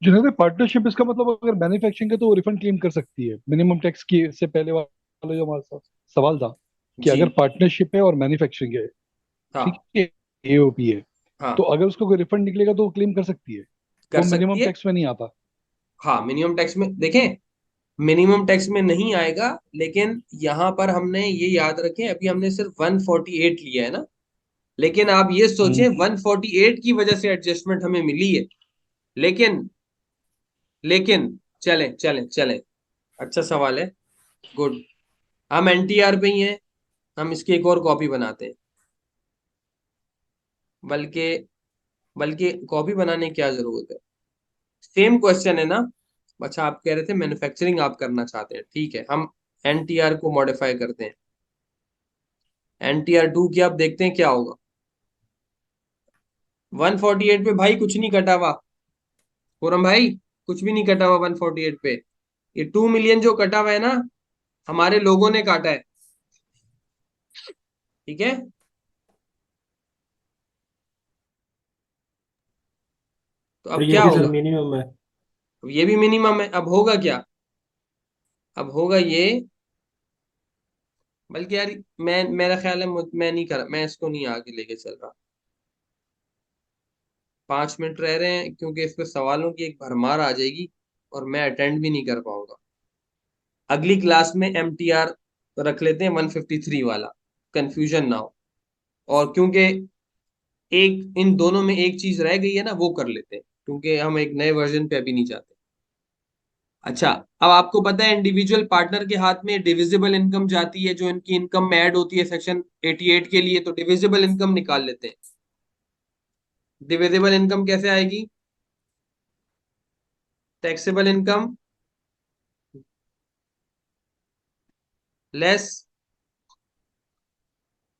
जिन्होंने पार्टनरशिप, इसका मतलब अगर मैन्युफैक्चरिंग है तो वो रिफंड क्लेम कर सकती है मिनिमम टैक्स की, से पहले वाला जो हमारे साथ सवाल था कि जी अगर पार्टनरशिप है और मैन्युफैक्चरिंग है, ठीक हाँ है, एओपी है, तो हाँ, अगर उसको कोई रिफंड निकलेगा तो वो क्लेम कर सकती है, कर वो सकती मिनिमम है। टैक्स में नहीं आता। हाँ मिनिमम टैक्स में देखें, मिनिमम टैक्स में नहीं आएगा, लेकिन यहां पर हमने ये याद रखें, अभी हमने सिर्फ 148 लिया है ना, लेकिन आप ये सोचें हम्म। 148 की वजह से एडजस्टमेंट हमें मिली है। लेकिन लेकिन चलें चलें चलें, अच्छा सवाल है, गुड। हम एनटीआर पे ही हैं, हम इसकी एक और कॉपी बनाते हैं। बल्कि बल्कि कॉपी बनाने की क्या जरूरत है, सेम क्वेश्चन है ना। अच्छा आप कह रहे थे मैन्युफैक्चरिंग आप करना चाहते हैं, ठीक है, हम एनटीआर को मॉडिफाई करते हैं। एनटीआर 2 की आप देखते हैं क्या होगा। 148 पे भाई कुछ नहीं कटा हुआ, पूरम भाई, कुछ भी नहीं कटा हुआ 148 पे। ये 2 मिलियन जो कटा हुआ है ना, हमारे लोगों ने काटा है, ठीक है। तो तो अब ये क्या भी सर होगा, मिनिमम है। अब ये भी मिनिमम है, अब होगा क्या, अब होगा ये, बल्कि यार मैं, मेरा ख्याल है मैं नहीं कर, मैं इसको नहीं आगे लेके चल रहा। 5 मिनट रह रहे हैं, क्योंकि इस पे सवालों की एक भरमार आ जाएगी और मैं अटेंड भी नहीं कर पाऊंगा। अगली क्लास में एमटीआर रख लेते हैं 153 वाला, कंफ्यूजन ना हो। और क्योंकि एक इन दोनों में एक चीज रह गई है ना, वो कर लेते हैं, क्योंकि हम एक नए वर्जन पे अभी नहीं जाते। अच्छा, अब आपको पता है इंडिविजुअल पार्टनर के हाथ में डिविजिबल इनकम जाती है, जो इनकी इनकम में ऐड होती है सेक्शन 88 के लिए। तो डिविजिबल इनकम निकाल लेते हैं। डिविजिबल इनकम कैसे आएगी, taxable income less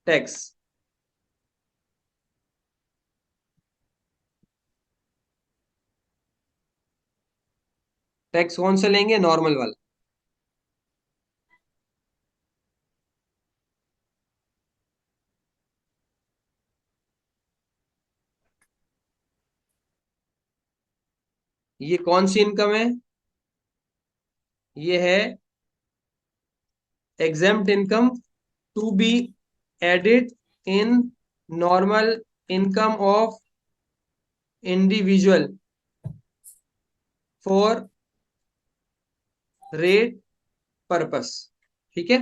tax. Tax कौन सा लेंगे, नॉर्मल वाला। ये कौन सी इनकम है, ये है exempt income to be added in normal income of individual for rate purpose, ठीक है।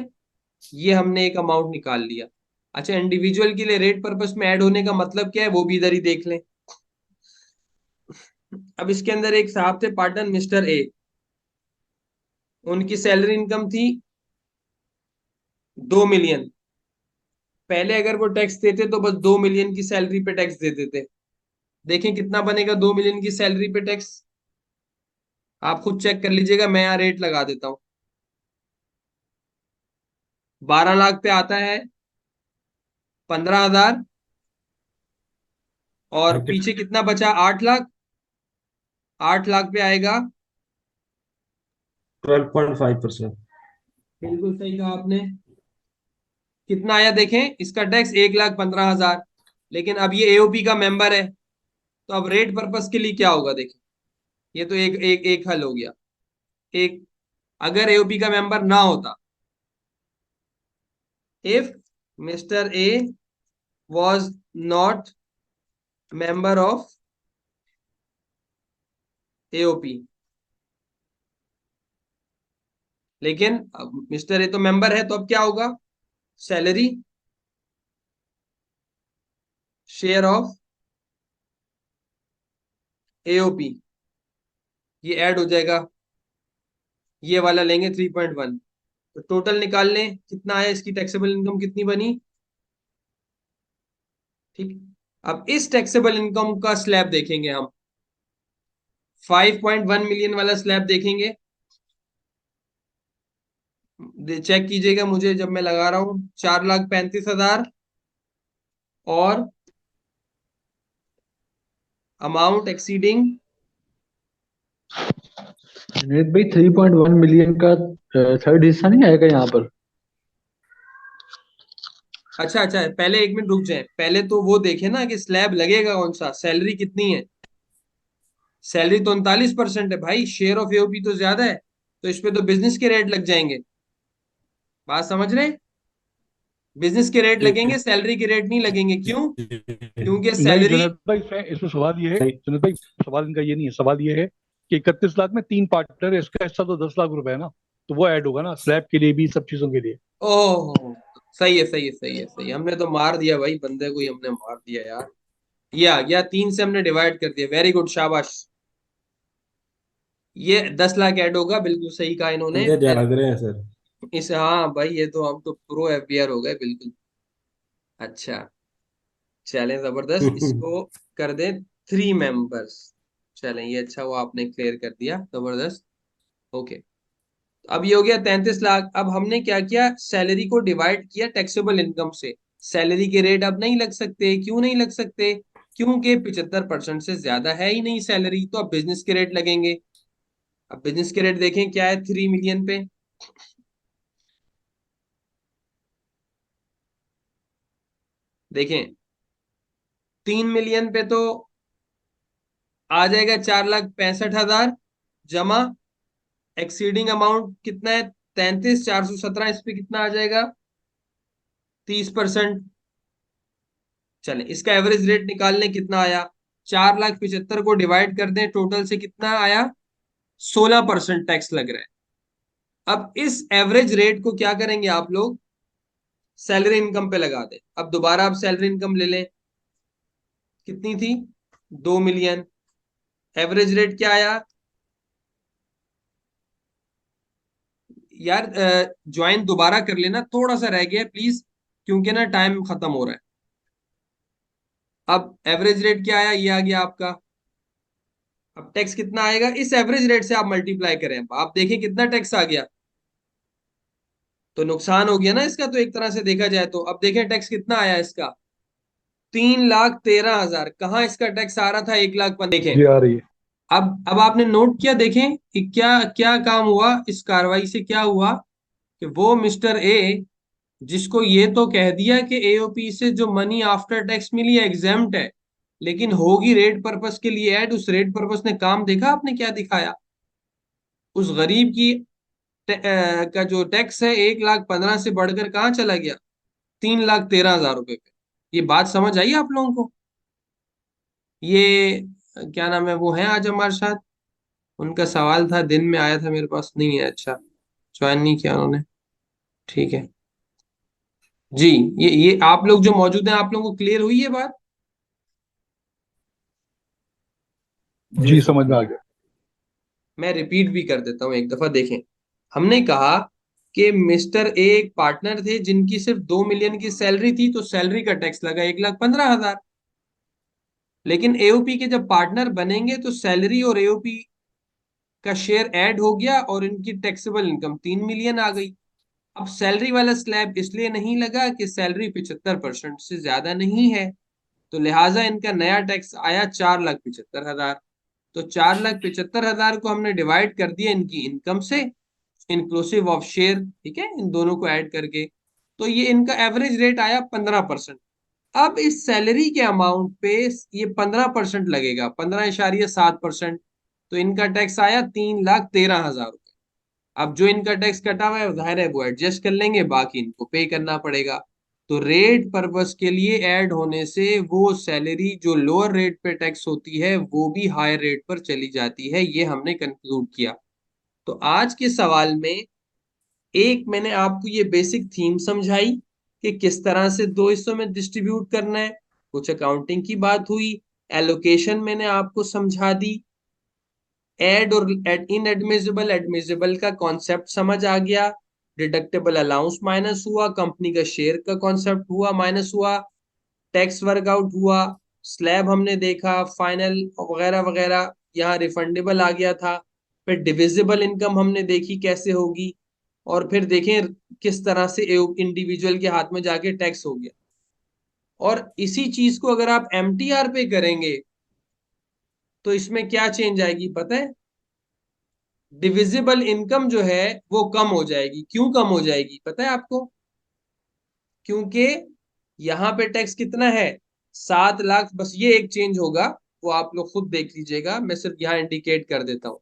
ये हमने एक अमाउंट निकाल लिया। अच्छा, इंडिविजुअल के लिए रेट पर्पस में ऐड होने का मतलब क्या है, वो भी इधर ही देख लें। अब इसके अंदर एक साहब थे पार्टनर मिस्टर ए, उनकी सैलरी इनकम थी 2 मिलियन। पहले अगर वो टैक्स देते तो बस 2 मिलियन की सैलरी पे टैक्स देते थे। देखें कितना बनेगा 2 मिलियन की सैलरी पे टैक्स, आप खुद चेक कर लीजिएगा, मैं यहाँ रेट लगा देता हूँ। 12 लाख पे आता है 15,000, और ब्रैकेट पीछे कितना बचा, 8 लाख। 8 लाख पे आएगा, 12.5%। बिल्कुल सही कहा आपने। कितना आया देखें, इसका टैक्स 1,15,000। लेकिन अब ये एओपी का मेंबर है, तो अब रेट पर्पस के लिए क्या होगा देखें। ये तो एक एक एक हल हो गया। एक, अगर एओपी का मेंबर ना होता, if mister A was not member of AOP, लेकिन अब मिस्टर ए तो मेंबर है, तो अब क्या होगा, सैलरी शेयर ऑफ एओपी, ये ऐड हो जाएगा। ये वाला लेंगे 3.1, तो टोटल निकाल लें कितना आया, इसकी टैक्सेबल इनकम कितनी बनी, ठीक। अब इस टैक्सेबल इनकम का स्लैब देखेंगे हम, 5.1 मिलियन वाला स्लैब देखेंगे। चेक कीजिएगा मुझे जब मैं लगा रहा हूं, 4,35,000 और अमाउंट एक्सीडिंग जुनेद भाई 3.1 मिलियन का थर्ड हिस्सा नहीं आएगा यहाँ पर? अच्छा अच्छा, पहले एक मिनट रुक जाए, पहले तो वो देखे ना कि स्लैब लगेगा कौन सा, सैलरी कितनी है। सैलरी तो 39% है भाई, शेयर ऑफ एओपी तो ज्यादा है, तो इस पे तो बिजनेस के रेट लग जाएंगे। बात समझ रहे? बिजनेस के रेट लगेंगे, सैलरी के रेट नहीं लगेंगे। क्यों? क्योंकि नहीं सैलरी। जुनेद भाई, इसमें सवाल ये है, नहीं, जुनेद भाई सवाल इनका ये नहीं है, सवाल ये है कि 31 लाख में 3 पार्टनर है, इसका हिस्सा तो 10 लाख रुपए है ना, तो वो ऐड होगा ना स्लैब के लिए भी, सब चीजों के लिए। ओह, सही है सही है सही है सही है। हमने तो मार दिया भाई, बंदे को ही हमने मार दिया यार। ये आ गया, 3 से हमने डिवाइड कर दिया, वेरी गुड, शाबाश। ये 10 लाख ऐड होगा, बिल्कुल सही कहा इन्होंने। बंदे जाग रहे हैं सर। इस, हाँ भाई, ये तो हम तो प्रो एफबीआर हो गए बिल्कुल। अच्छा, चलें, जबरदस्त, इसको कर दें 3 मेंबर्स। चलें, ये अच्छा हुआ आपने क्लियर कर दिया, जबरदस्त। ओके, अब ये हो गया 33 लाख। अब हमने क्या किया, सैलरी को डिवाइड किया टैक्सेबल इनकम से। सैलरी के रेट अब नहीं लग सकते, क्यों नहीं लग सकते? क्योंकि 75% से ज्यादा है ही नहीं सैलरी, तो अब बिजनेस के रेट लगेंगे। अब बिजनेस के रेट देखें क्या है 3 मिलियन पे। देखें 3 मिलियन पे तो आ जाएगा 4,65,000 जमा। एक्सीडिंग अमाउंट कितना है? 33,417। इस पे कितना आ जाएगा? 30%। चलें, इसका एवरेज रेट निकालने, कितना आया? 4,75,000 को डिवाइड कर दें टोटल से, कितना आया? 16% टैक्स लग रहा है। अब इस एवरेज रेट को क्या करेंगे आप लोग, सैलरी इनकम पे लगा दें। अब दोबारा आप सैलरी इनकम ले लें, कितनी थी? 2 मिलियन। एवरेज रेट क्या आया? यार ज्वाइन दोबारा कर लेना, थोड़ा सा रह गया प्लीज, क्योंकि ना टाइम खत्म हो रहा है। अब एवरेज रेट क्या आया, ये आ गया आपका। अब टैक्स कितना आएगा, इस एवरेज रेट से आप मल्टीप्लाई करें, अब आप देखें कितना टैक्स आ गया। तो नुकसान हो गया ना इसका, तो एक तरह से देखा जाए तो। अब देखें टैक्स कितना आया इसका, 3,13,000। कहाँ इसका टैक्स आ रहा था, 1,15,000। देखें, जी आ रही है। अब आपने नोट किया, देखें कि क्या क्या काम हुआ इस कार्रवाई से। क्या हुआ कि वो मिस्टर ए, जिसको ये तो कह दिया कि एओपी से जो मनी आफ्टर टैक्स मिली है एग्जेम्प्ट है, लेकिन होगी रेट पर्पस के लिए ऐड, उस रेट पर्पस ने काम देखा आपने क्या दिखाया? उस गरीब की का जो टैक्स है 1,15,000 से बढ़कर कहाँ चला गया, 3,13,000 रुपए पे। ये बात समझ आई आप लोगों को? ये क्या नाम है, वो है आज हमारे साथ, उनका सवाल था, दिन में आया था मेरे पास, नहीं है, अच्छा, ज्वाइन नहीं किया उन्होंने, ठीक है जी। ये आप लोग जो मौजूद हैं, आप लोगों को क्लियर हुई ये बात? जी जी सर। समझ में आ गया। मैं रिपीट भी कर देता हूँ एक दफा, देखें। हमने कहा कि मिस्टर ए एक पार्टनर थे जिनकी सिर्फ 2 मिलियन की सैलरी थी, तो सैलरी का टैक्स लगा 1,15,000। लेकिन एओपी के जब पार्टनर बनेंगे तो सैलरी और एओपी का शेयर ऐड हो गया और इनकी टैक्सेबल इनकम 3 मिलियन आ गई। अब सैलरी वाला स्लैब इसलिए नहीं लगा कि सैलरी 75% से ज्यादा नहीं है, तो लिहाजा इनका नया टैक्स आया 4,75,000। तो 4,75,000 को हमने डिवाइड कर दिया इनकी इनकम से, इंक्लूसिव ऑफ शेयर, ठीक है, इन दोनों को ऐड करके। तो ये इनका एवरेज रेट आया 15%। अब इस सैलरी के अमाउंट पे ये 15% लगेगा, 15.7%। तो इनका टैक्स आया 3,13,000 रुपये। अब जो इनका टैक्स कटा हुआ है जाहिर है वो एडजस्ट कर लेंगे, बाकी इनको पे करना पड़ेगा। तो रेट पर्पस के लिए ऐड होने से वो सैलरी जो लोअर रेट पे टैक्स होती है वो भी हायर रेट पर चली जाती है, ये हमने कंक्लूड किया। तो आज के सवाल में एक मैंने आपको ये बेसिक थीम समझाई कि किस तरह से दो हिस्सों में डिस्ट्रीब्यूट करना है, कुछ अकाउंटिंग की बात हुई, एलोकेशन मैंने आपको समझा दी, एड और इन एडमिजिबल एडमिजिबल का कॉन्सेप्ट समझ आ गया, डिडक्टेबल अलाउंस माइनस हुआ, कंपनी का शेयर का कॉन्सेप्ट हुआ माइनस हुआ, टैक्स वर्कआउट हुआ, स्लैब हमने देखा, फाइनल वगैरह वगैरह, यहाँ रिफंडेबल आ गया था। फिर डिविजिबल इनकम हमने देखी कैसे होगी, और फिर देखें किस तरह से इंडिविजुअल के हाथ में जाके टैक्स हो गया। और इसी चीज को अगर आप एमटीआर पे करेंगे तो इसमें क्या चेंज आएगी पता है? डिविजिबल इनकम जो है वो कम हो जाएगी। क्यों कम हो जाएगी पता है आपको? क्योंकि यहाँ पे टैक्स कितना है, 7 लाख। बस ये एक चेंज होगा, वो आप लोग खुद देख लीजिएगा, मैं सिर्फ यहाँ इंडिकेट कर देता हूं।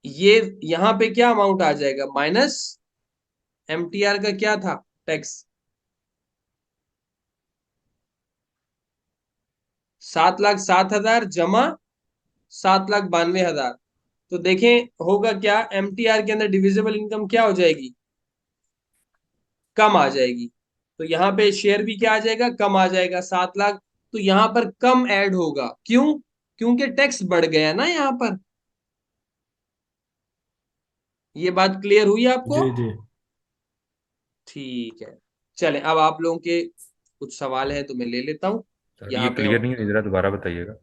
ये यहाँ पे क्या अमाउंट आ जाएगा, माइनस एमटीआर का क्या था टैक्स, 7,07,000 जमा 7,92,000। तो देखें होगा क्या, एमटीआर के अंदर डिविजिबल इनकम क्या हो जाएगी, कम आ जाएगी। तो यहाँ पे शेयर भी क्या आ जाएगा, कम आ जाएगा 7 लाख। तो यहाँ पर कम ऐड होगा। क्यों? क्योंकि टैक्स बढ़ गया ना यहाँ पर। ये बात क्लियर हुई आपको? जी जी। ठीक है, चलें अब आप लोगों के कुछ सवाल है तो मैं ले लेता हूं। सर ये यहाँ पे क्लियर हम नहीं है, जरा दोबारा बताइएगा।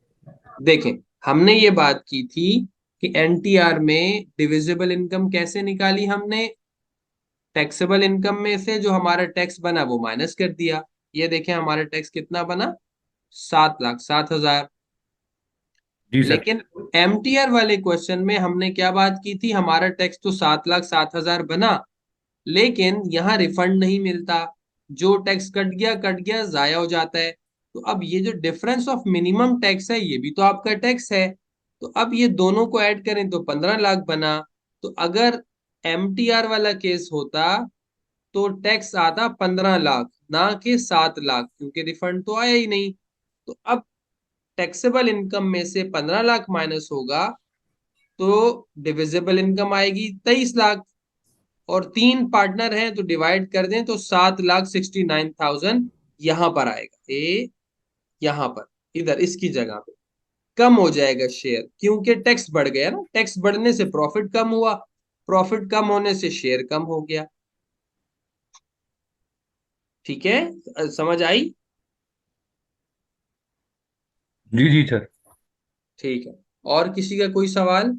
देखें, हमने ये बात की थी कि एनटीआर में डिविजिबल इनकम कैसे निकाली हमने, टैक्सेबल इनकम में से जो हमारा टैक्स बना वो माइनस कर दिया। ये देखें हमारा टैक्स कितना बना, 7,07,000। जी सर। लेकिन एमटीआर वाले क्वेश्चन में हमने क्या बात की थी, हमारा टैक्स तो 7,07,000 बना, लेकिन यहाँ रिफंड नहीं मिलता। जो टैक्स कट गया जाया हो जाता है। तो अब ये जो डिफरेंस ऑफ मिनिमम टैक्स है ये भी तो आपका टैक्स है। तो अब ये दोनों को ऐड करें तो 15 लाख बना। तो अगर एमटीआर वाला केस होता तो टैक्स आता 15 लाख, ना कि 7 लाख, क्योंकि रिफंड तो आया ही नहीं। तो अब टैक्सेबल इनकम में से 15 लाख माइनस होगा तो डिविजिबल इनकम आएगी 23 लाख। और 3 पार्टनर हैं तो डिवाइड कर दें तो 7,69,000 यहां पर आएगा। यहां पर, इधर इसकी जगह पे कम हो जाएगा शेयर, क्योंकि टैक्स बढ़ गया ना। टैक्स बढ़ने से प्रॉफिट कम हुआ, प्रॉफिट कम होने से शेयर कम हो गया। ठीक है, समझ आई? जी जी सर। ठीक है, और किसी का कोई सवाल?